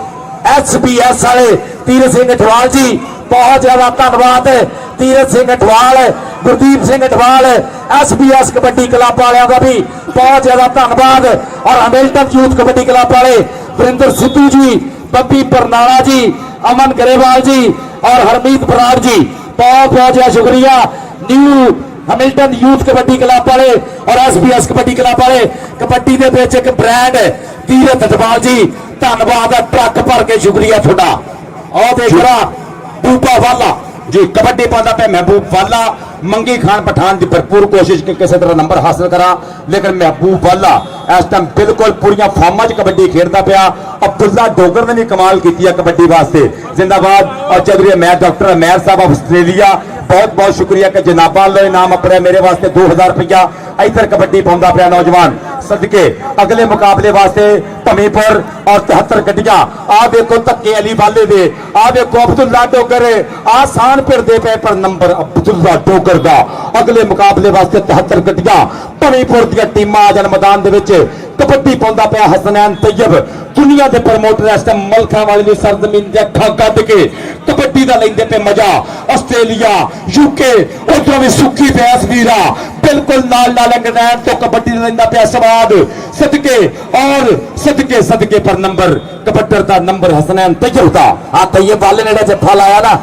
SBS वाले तीरथ सिंह अठवाल जी बहुत ज्यादा धन्यवाद तीरथ सिंह अठवाल गुरदीप सिंह अठवाल SBS कबड्डी क्लब वालों का भी बहुत ज्यादा धन्यवाद और हैमिल्टन यूथ कबड्डी क्लब वाले वरिंदर सिद्धू जी बब्बी बरनाला जी अमन गरेवाल जी और हरमीत बराड़ जी बहुत बहुत ज्यादा शुक्रिया। New Hamilton youth kabaddi club वाले और SBS कबड्डी क्लब वाले कबड्डी के विच एक ब्रांड तीरथ अठवाल जी धन्यवाद ट्रक भर के शुक्रिया थोड़ा और देखा बूबा वाला जी कबड्डी पाता पे महबूब वाला मंगी खान पठान की भरपूर कोशिश कि किसी तरह नंबर हासिल करा लेकिन महबूब वाला इस टाइम बिल्कुल पूरी फॉर्मा च कबड्डी खेलता पाया अब्दुल्ला डोगर ने भी कमाल की कबड्डी वास्ते जिंदाबाद और चौधरी अमैर डॉक्टर अमैर साहब ऑफ ऑस्ट्रेलिया बहुत बहुत शुक्रिया कि जनाबा लो इनाम अपने मेरे वास्ते 2000 रुपया इधर कबड्डी पाउंदा पाया नौजवान सदके अगले मुकाबले वास्ते भमीपुर और 73 गड्डियां आ देखो धक्के अली वाले दे आ देखो अब्दुल्ला डोगर आसान फिरदे पे पर नंबर अब्दुल्ला डोगर का अगले मुकाबले वास्ते 73 गड्डियां भमीपुर दी टीमां आ जान मैदान दे विच कबड्डी पाउंदा पाया हसनैन तैयब दुनिया के प्रमोटर इस टाइम मलखा वाली सरजमीन दे अखा कद के कबड्डी का लेंदे पे मजा ऑस्ट्रेलिया यूके उधरों भी सुखी बैस वीरा बिल्कुल नाल नाल इंग्लैंड तो कबड्डी लेंदा पे स्वाद सदके और सदके सदके पर नंबर कबड्डर का नंबर हसनैन तैयब का आ तैयब वाले ने जत्था लाया ना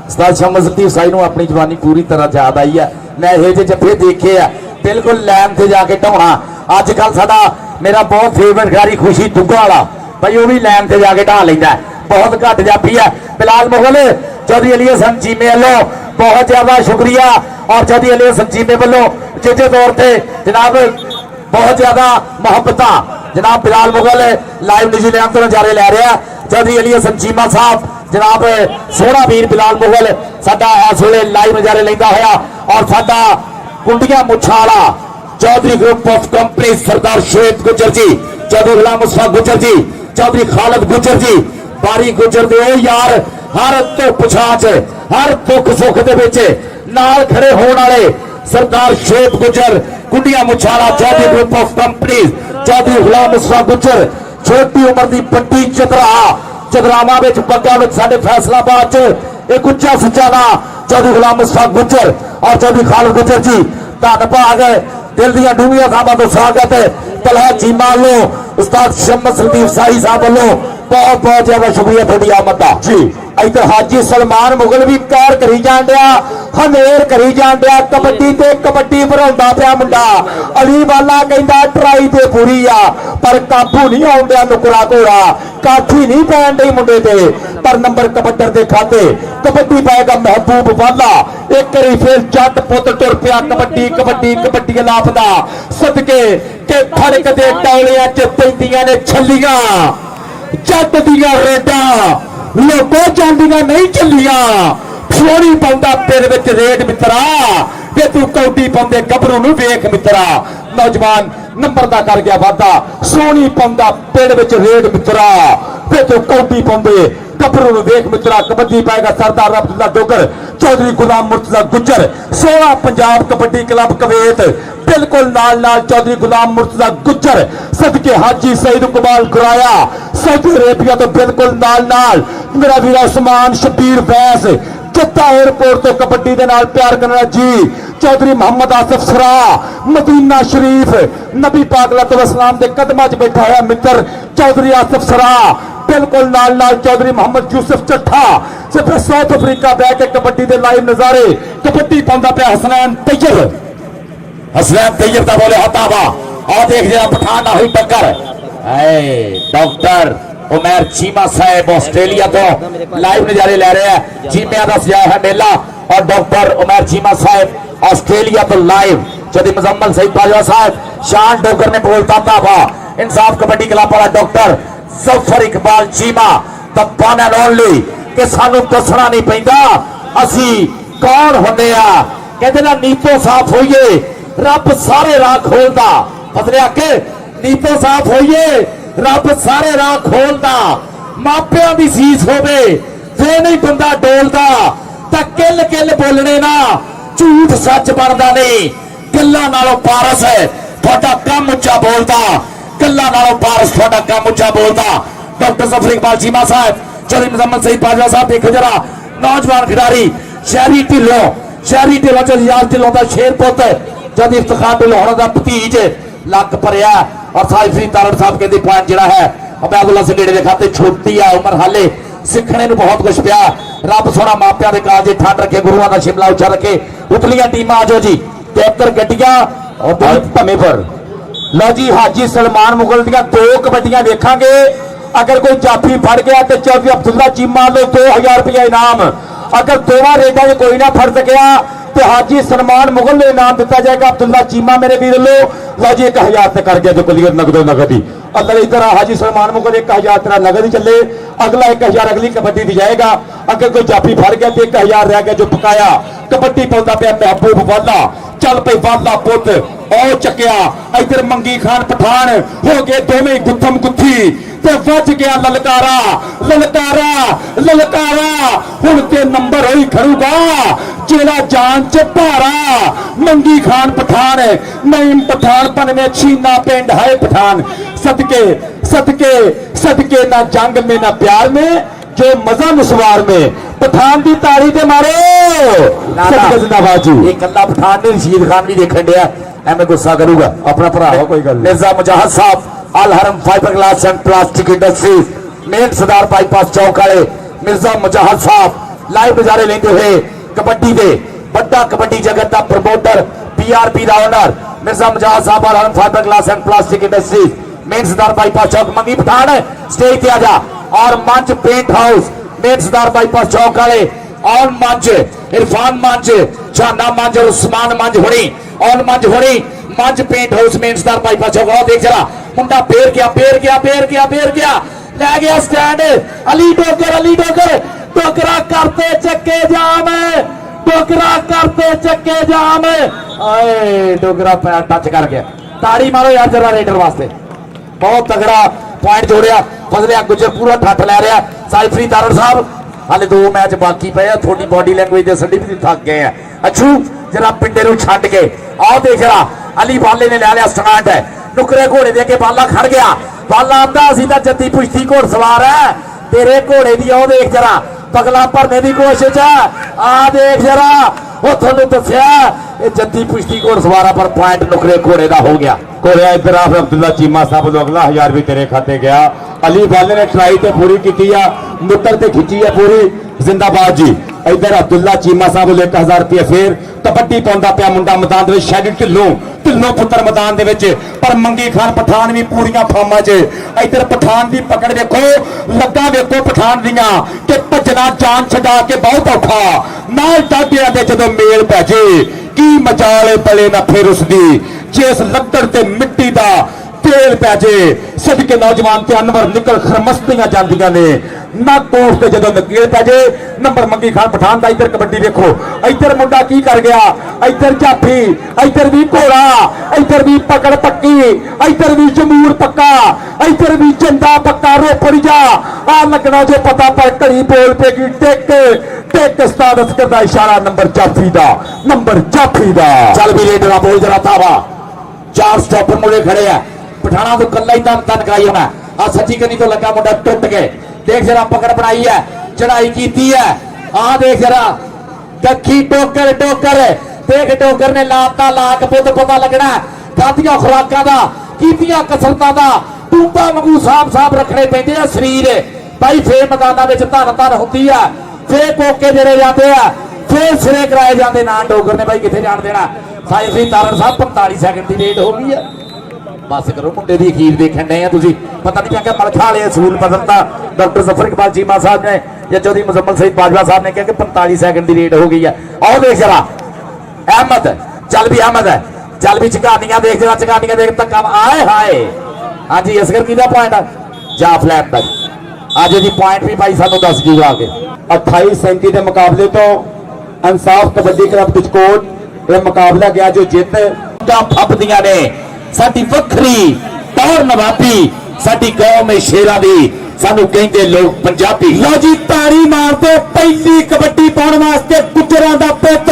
उस्ताद शमस लतीफ साई नूं अपनी जवानी पूरी तरह याद आई है मैं ये जे जत्थे देखे आ बिल्कुल लैन से जाके ढाउणा अजकल साडा मेरा बहुत फेवरेट खिलाड़ी खुशी दुग्गा वाला भाई वो भी लैन से जाके ढा लेंदा बहुत घट जाफी है बिलाल मुगल चौधरी अली हसन चीमे वालों बहुत ज्यादा शुक्रिया और चौधरी अली हसन चीमे वालों चेचे तौर पर जनाब बहुत ज्यादा मोहब्बत जनाब बिलाल मुगल लाइव न्यूजीलैंड तो नजारे लै रहा चौधरी अली हसन चीमा साहब जनाब सोहना वीर बिलाल मुगल साडा इस वेले लाइव नजारे लेंदा होया और साडा कुंडिया मुछा वाला चौधरी ग्रुप ऑफ कंपनी सरदार शोएब गुजर जी चौधरी गुलाम मुस्तफा गुजर जी चौधरी खालिद गुजर जी बारी गुजर दे यार हर धुप छाच हर दुख सुख दे विच नाल खड़े होने वाले सरदार शोएब गुजर कुंडिया मुछाला Chaudhry group of company Chaudhry Ghulam Mustafa Gujjar छोटी उम्र की बड़ी चतरावा बग्गा साडे फैसलाबाद च एक उच्चा सुच्चा ना चौधरी गुलाम मुस्तफा गुजर और चौधरी खालिद गुजर जी धन्यवाद दिल दियां डूंघियां थावां तो स्वागत तलहा चीमा वालों उस्ताद शमस लतीफ साई साहब वालों बहुत बहुत ज्यादा शुक्रिया थोड़ी आमद का जी। इधर हाजी सलमान मुगल भी कहर करी जान दिया हनेर करी जान दिया कबड्डी ते कबड्डी भराउंदा पिया मुंडा अली वाला कहंदा ट्राई ते पूरी आ पर काबू नहीं आउंदा नुकरा घोड़ा काठी नहीं पैन दी मुंडे ते पर नंबर कबड्डर दे खाते कबड्डी पाएगा महबूब वाला एक करी फिर जट पुत तुर पिया कबड्डी कबड्डी कबड्डी लापदा सदके के फड़क दे टौलियां च पैंदियां ने छल्लियां जट दियां रेडां लोगों चांदियां नहीं चलिया सोनी पाउंदा पिंड विच रेड मित्रा वे तू कौडी पाउंदे गबरू नूं वेख मित्रा नौजवान नंबर दा कर गया वादा सोनी पाउंदा पिंड विच रेड मित्रा वे तू कौडी पाउंदे गबरू नूं वेख मित्रा कबड्डी पाएगा सरदार अब्दुल्ला डोगर चौधरी गुलाम मुर्तजा गुजर 16 पंजाब कबड्डी क्लब कवेत बिल्कुल नाल नाल चौधरी गुलाम मुर्तजा गुजर सदके हाजी सईद इकबाल गुराया सऊदी अरेबिया तो बिल्कुल नाल नाल मेरा वीर उस्मान शबीर बैस जत्ता एयरपोर्ट तो कबड्डी दे नाल प्यार करना जी चौधरी मोहम्मद आसिफ सरा मदीना शरीफ नबी पाक सलाम के कदमां च बैठा है मित्र चौधरी आसिफ सरा बिल्कुल नाल नाल चौधरी मोहम्मद यूसुफ चट्ठा सिर्फ साउथ अफ्रीका बह के कबड्डी के लाइव नजारे कबड्डी पाउंदा पिया हसनैन तैयब का बोले हतावा और देख जरा पठान ना हुई टक्कर डॉक्टर उमर चीमा साहब ऑस्ट्रेलिया तो लाइव नजारे ले रहे हैं। चीमिया का सजाया है मेला और डॉक्टर उमर चीमा साहब ऑस्ट्रेलिया तो लाइव जदी मुजम्मल सईद बाजवा साहब शान डोगर ने बोलता था वाह इंसाफ कबड्डी क्लब वाला doctor Zafar Iqbal Cheema the one and only कि सानू दसना नहीं पैंदा असी कौन होंदे आ कहते ना नीतो साफ होइए रब सारे राह खोलदा फसलिया के नीतो साफ होइए रब सारे राह खोलदा मापियां दी सीस होवे जे नहीं बंदा डोलदा तां किल किल बोलने ना झूठ सच बनदा नहीं गल्लां नालों पारस है तुहाडा काम उच्चा बोलदा गल्लां नालों पारस तुहाडा काम उच्चा बोलदा डॉक्टर जफर इकबाल चीमा साहब चौधरी मुजम्मल सईद बाजवा साहब देखो जरा नौजवान खिडारी शहरी ढिल्लों च रियाज ढिल्लों दा शेर पुत जद इफ्तिखार ढिल्लों होना दा भतीज लक भरिया और साइफरी तारण साहब कहते पॉइंट जरा है अबैदुल्ला से नेड़े खाते छोटी है उम्र हाले सिखने को बहुत कुछ पिया रब सोना मापिया के काज ठंड रखे गुरुआ का शिमला उच्चा रखे उतलियां टीम आ जाओ जी 73 गड्डियां और भमे पर लो जी हाजी सलमान मुगल दियां 2 कबड्डियां देखांगे अगर कोई जाफी फड़ गया तो चौधरी अब्दुल्ला चीमा लो 2000 रुपया इनाम अगर दोवां रेडा च कोई ना फड़ सकिया तो हाजी सलमान मुगल ने इनाम दिता जाएगा अब्दुल्ला चीमा मेरे वीर लो लो जी 1000 तक कर गया जो क्लियर नगदो नगद ही अगर इधर हाजी सलमान मुगल 1000 तेरा नगद ही चले अगला 1000 अगली कबड्डी दी जाएगा अगर कोई जाफी फड़ गया तो 1000 रह गया जो पकाया कबड्डी पाउंदा पिया महबूब वाला चल पे वाला पुत और चकिया इधर मंगी खान पठान हो गए दोवें गुत्थम गुत्थी ते वज गया ललकारा ललकारा ललकारा हुण ते नंबर ही खड़ूगा जेड़ा जान च भारा मंगी खान पठान नईम पठान पन में छीना पिंड है पठान सदके सदके सदके ना जंग में ना प्यार में जो मजा मुसवार में पठान की ताड़ी ते मारो सदके जिंदाबाद जी ये कल्ला पठान ने रशीद खान भी देखन दिया एवं गुस्सा करूंगा अपना भरा हो कोई गल मिर्जा मुजाहिद साहब Al Haram fibre glass and plastic industries main Saddar bypass चौक वाले मिर्जा मुजाहिद साहब लाइव नजारे लेंदे हुए कबड्डी दे बड़ा कबड्डी जगत का प्रमोटर पीआरपी दा ओनर मिर्जा मुजाहिद साहब Al Haram fibre glass and plastic industries main Saddar bypass चौक मंगी पठान स्टेज पे आ जा और मंच paint house main Saddar bypass चौक वाले ऑन मंच इरफान मंच छाना मंच और उस्मान मंच होनी ऑन मंच होनी मंच paint house main Saddar bypass चौक और देख जरा मुंडा पेर गया पेर गया पेर गया पेर गया ले गया स्टैंड अली डोगर टोकरा करते चक्के जाम टोकरा करते चक्के जाम आए डोगरा पैर टच कर गया ताड़ी मारो यार जरा रेडर वास्ते बहुत तगड़ा पॉइंट जोड़िया फजलिया गुजर पूरा ठठ लै रहा साइफरी तारण साहब हाले 2 मैच बाकी पे थोड़ी बॉडी लैंग्वेज दसण भी थक गए हैं अच्छू जरा पिंडे नूं छड्ड के आओ देख जरा अली बाले ने ले लिया स्टार्ट है नुकरे घोड़े दे के बाला खड़ गया बाला आंदा असीं तां जत्ती पुश्ती घोड़ सवार है तेरे घोड़े दी आओ देख जरा पगला भरने की कोशिश है आ देख जरा वो थानू दस्या जत्ती पुश्ती घोड़ सवारा पर पॉइंट नुकरे घोड़े का हो गया कोरिया इधर आप अब्दुल्ला चीमा साहब लोग अगला 1000 भी तेरे खाते गया अली वाले ने ट्राई तो पूरी की मुद्दर ते खिंची है पूरी जिंदाबाद जी इधर अब्दुल्ला चीमा साहब 1000 रुपये फिर कबड्डी पाउंदा पिया मुंडा मैदान शैड ढिल्लों ढिल्लों पुत्र मैदान पर मंगी खान पठान भी पूरियां फार्मा च इधर पठान की पकड़ देखो लगा देखो पठान दियां कि भजना जान छड़ा के बहुत औखा नाल टाडिया दे जदों मेल पै जे की मजाले पले ना फिर उसदी जिस लकड़ ते मिट्टी दा तेल पै जे सदके नौजवान ते अनवर निकल खरमस्तियां जांदियां ने ना कोस ते जदों नकेल पै जे नंबर मंगी खान पठान दा इधर कबड्डी देखो इधर मुंडा की कर गया इधर जाफी इधर भी घोड़ा इधर भी पकड़ पक्की इधर भी जमूर पक्का इधर भी झंडा पक्का रोपड़ जा आ लगना जो पता पर घड़ी बोल पेगी टेक टेक उस्ताद अस्कर दा इशारा नंबर जाफी दा चल भी रेडर बोल जरा तावा 4 स्टॉपर मुड़े खड़े हैं पठाना तो कल्ला ही तन कराई होना आ सच्ची कनी तो लगा मुंडा टुट गए देख जरा पकड़ बनाई है चढ़ाई की है आ देख जरा दखी टोकर टोकर ਦੇਖ ਡੋਗਰ ਨੇ ਲਾਤਾ ਲਾਕ ਪੁੱਤ ਪਤਾ ਲੱਗਣਾ ਖਾਧੀਆਂ ਖੁਰਾਕਾਂ ਦਾ ਕੀਤੀਆਂ ਕਸਰਤਾਂ ਦਾ ਟੂੰਬਾ ਵਾਂਗੂ ਸਾਫ ਰੱਖਣੇ ਪੈਂਦੇ ਆ ਸਰੀਰ ਭਾਈ ਫੇਰ ਮੈਦਾਨਾਂ ਵਿੱਚ ਧਰ ਹੁੰਦੀ ਆ ਫੇਰ ਕੋਕੇ ਜਿਹੜੇ ਜਾਂਦੇ ਆ ਫੇਰ ਸਿਰੇ ਕਰਾਏ ਜਾਂਦੇ ਨਾ ਡੋਗਰ ਨੇ ਬਾਈ ਕਿੱਥੇ ਜਾਣ ਦੇਣਾ ਸਾਇੰਸੀ ਤਾਰਨ ਸਾਹਿਬ 45 ਸੈਕਿੰਡ ਦੀ ਰੇਟ ਹੋ ਗਈ ਆ ਬਸ ਕਰੋ ਮੁੰਡੇ ਦੀ ਅਖੀਰ ਦੇਖਣ ਡਏ ਆ ਤੁਸੀਂ ਪਤਾ ਨਹੀਂ ਕਿ ਮਲਖਾ ਵਾਲੇ ਅਸੂਲ ਬਦਲਤਾ ਡਾਕਟਰ ਜ਼ਫਰ ਇਕਬਾਲ ਚੀਮਾ ਸਾਹਿਬ ਨੇ ਜਾਂ ਚੌਧਰੀ ਮੁਜ਼ੰਮਲ ਸਈਦ ਬਾਜਵਾ ਸਾਹਿਬ ਨੇ ਕਿਹਾ ਕਿ 45 ਸੈਕਿੰਡ ਦੀ ਰੇਟ ਹੋ ਗਈ ਆ ਆਓ ਦੇਖ ਜਰਾ ਅਹਿਮਦ ਚੱਲ ਵੀ ਅਹਿਮਦ ਹੈ ਚੱਲ ਵੀ ਝਕਾਨੀਆਂ ਦੇਖ ਜਰਾ ਝਕਾਨੀਆਂ ਦੇਖ ਧੱਕਾ ਆਏ ਹਾਏ ਹਾਂਜੀ ਅਸਗਰ ਕਿਹਦਾ ਪੁਆਇੰਟ ਆ ਜਾਫਲੈਨ ਦਾ ਅੱਜ ਦੀ ਪੁਆਇੰਟ ਵੀ ਭਾਈ ਸਾਨੂੰ ਦੱਸ ਜੂਗਾ ਆ ਕੇ 28-37 ਦੇ ਮੁਕਾਬਲੇ ਤੋਂ ਇਨਸਾਫ ਕਬੱਡੀ ਕਲੱਬ ਬਿਚਕੋਟ ਇਹ ਮੁਕਾਬਲਾ ਗਿਆ ਜੋ ਜਿੱਤ ਦਾ ਫੱਬਦੀਆਂ ਨੇ ਸਾਡੀ ਵੱਖਰੀ ਟੌਰ ਨਵਾਬੀ ਸਾਡੀ ਕੌਮ ਸ਼ੇਰਾਂ ਦੀ ਸਾਨੂੰ ਕਹਿੰਦੇ ਲੋਕ ਪੰਜਾਬੀ ਲਓ ਜੀ ਤਾੜੀ ਮਾਰਦੇ ਪਹਿਲੀ ਕਬੱਡੀ ਪਾਉਣ ਵਾਸਤੇ ਗੁੱਜਰਾਂ ਦਾ ਪੁੱਤ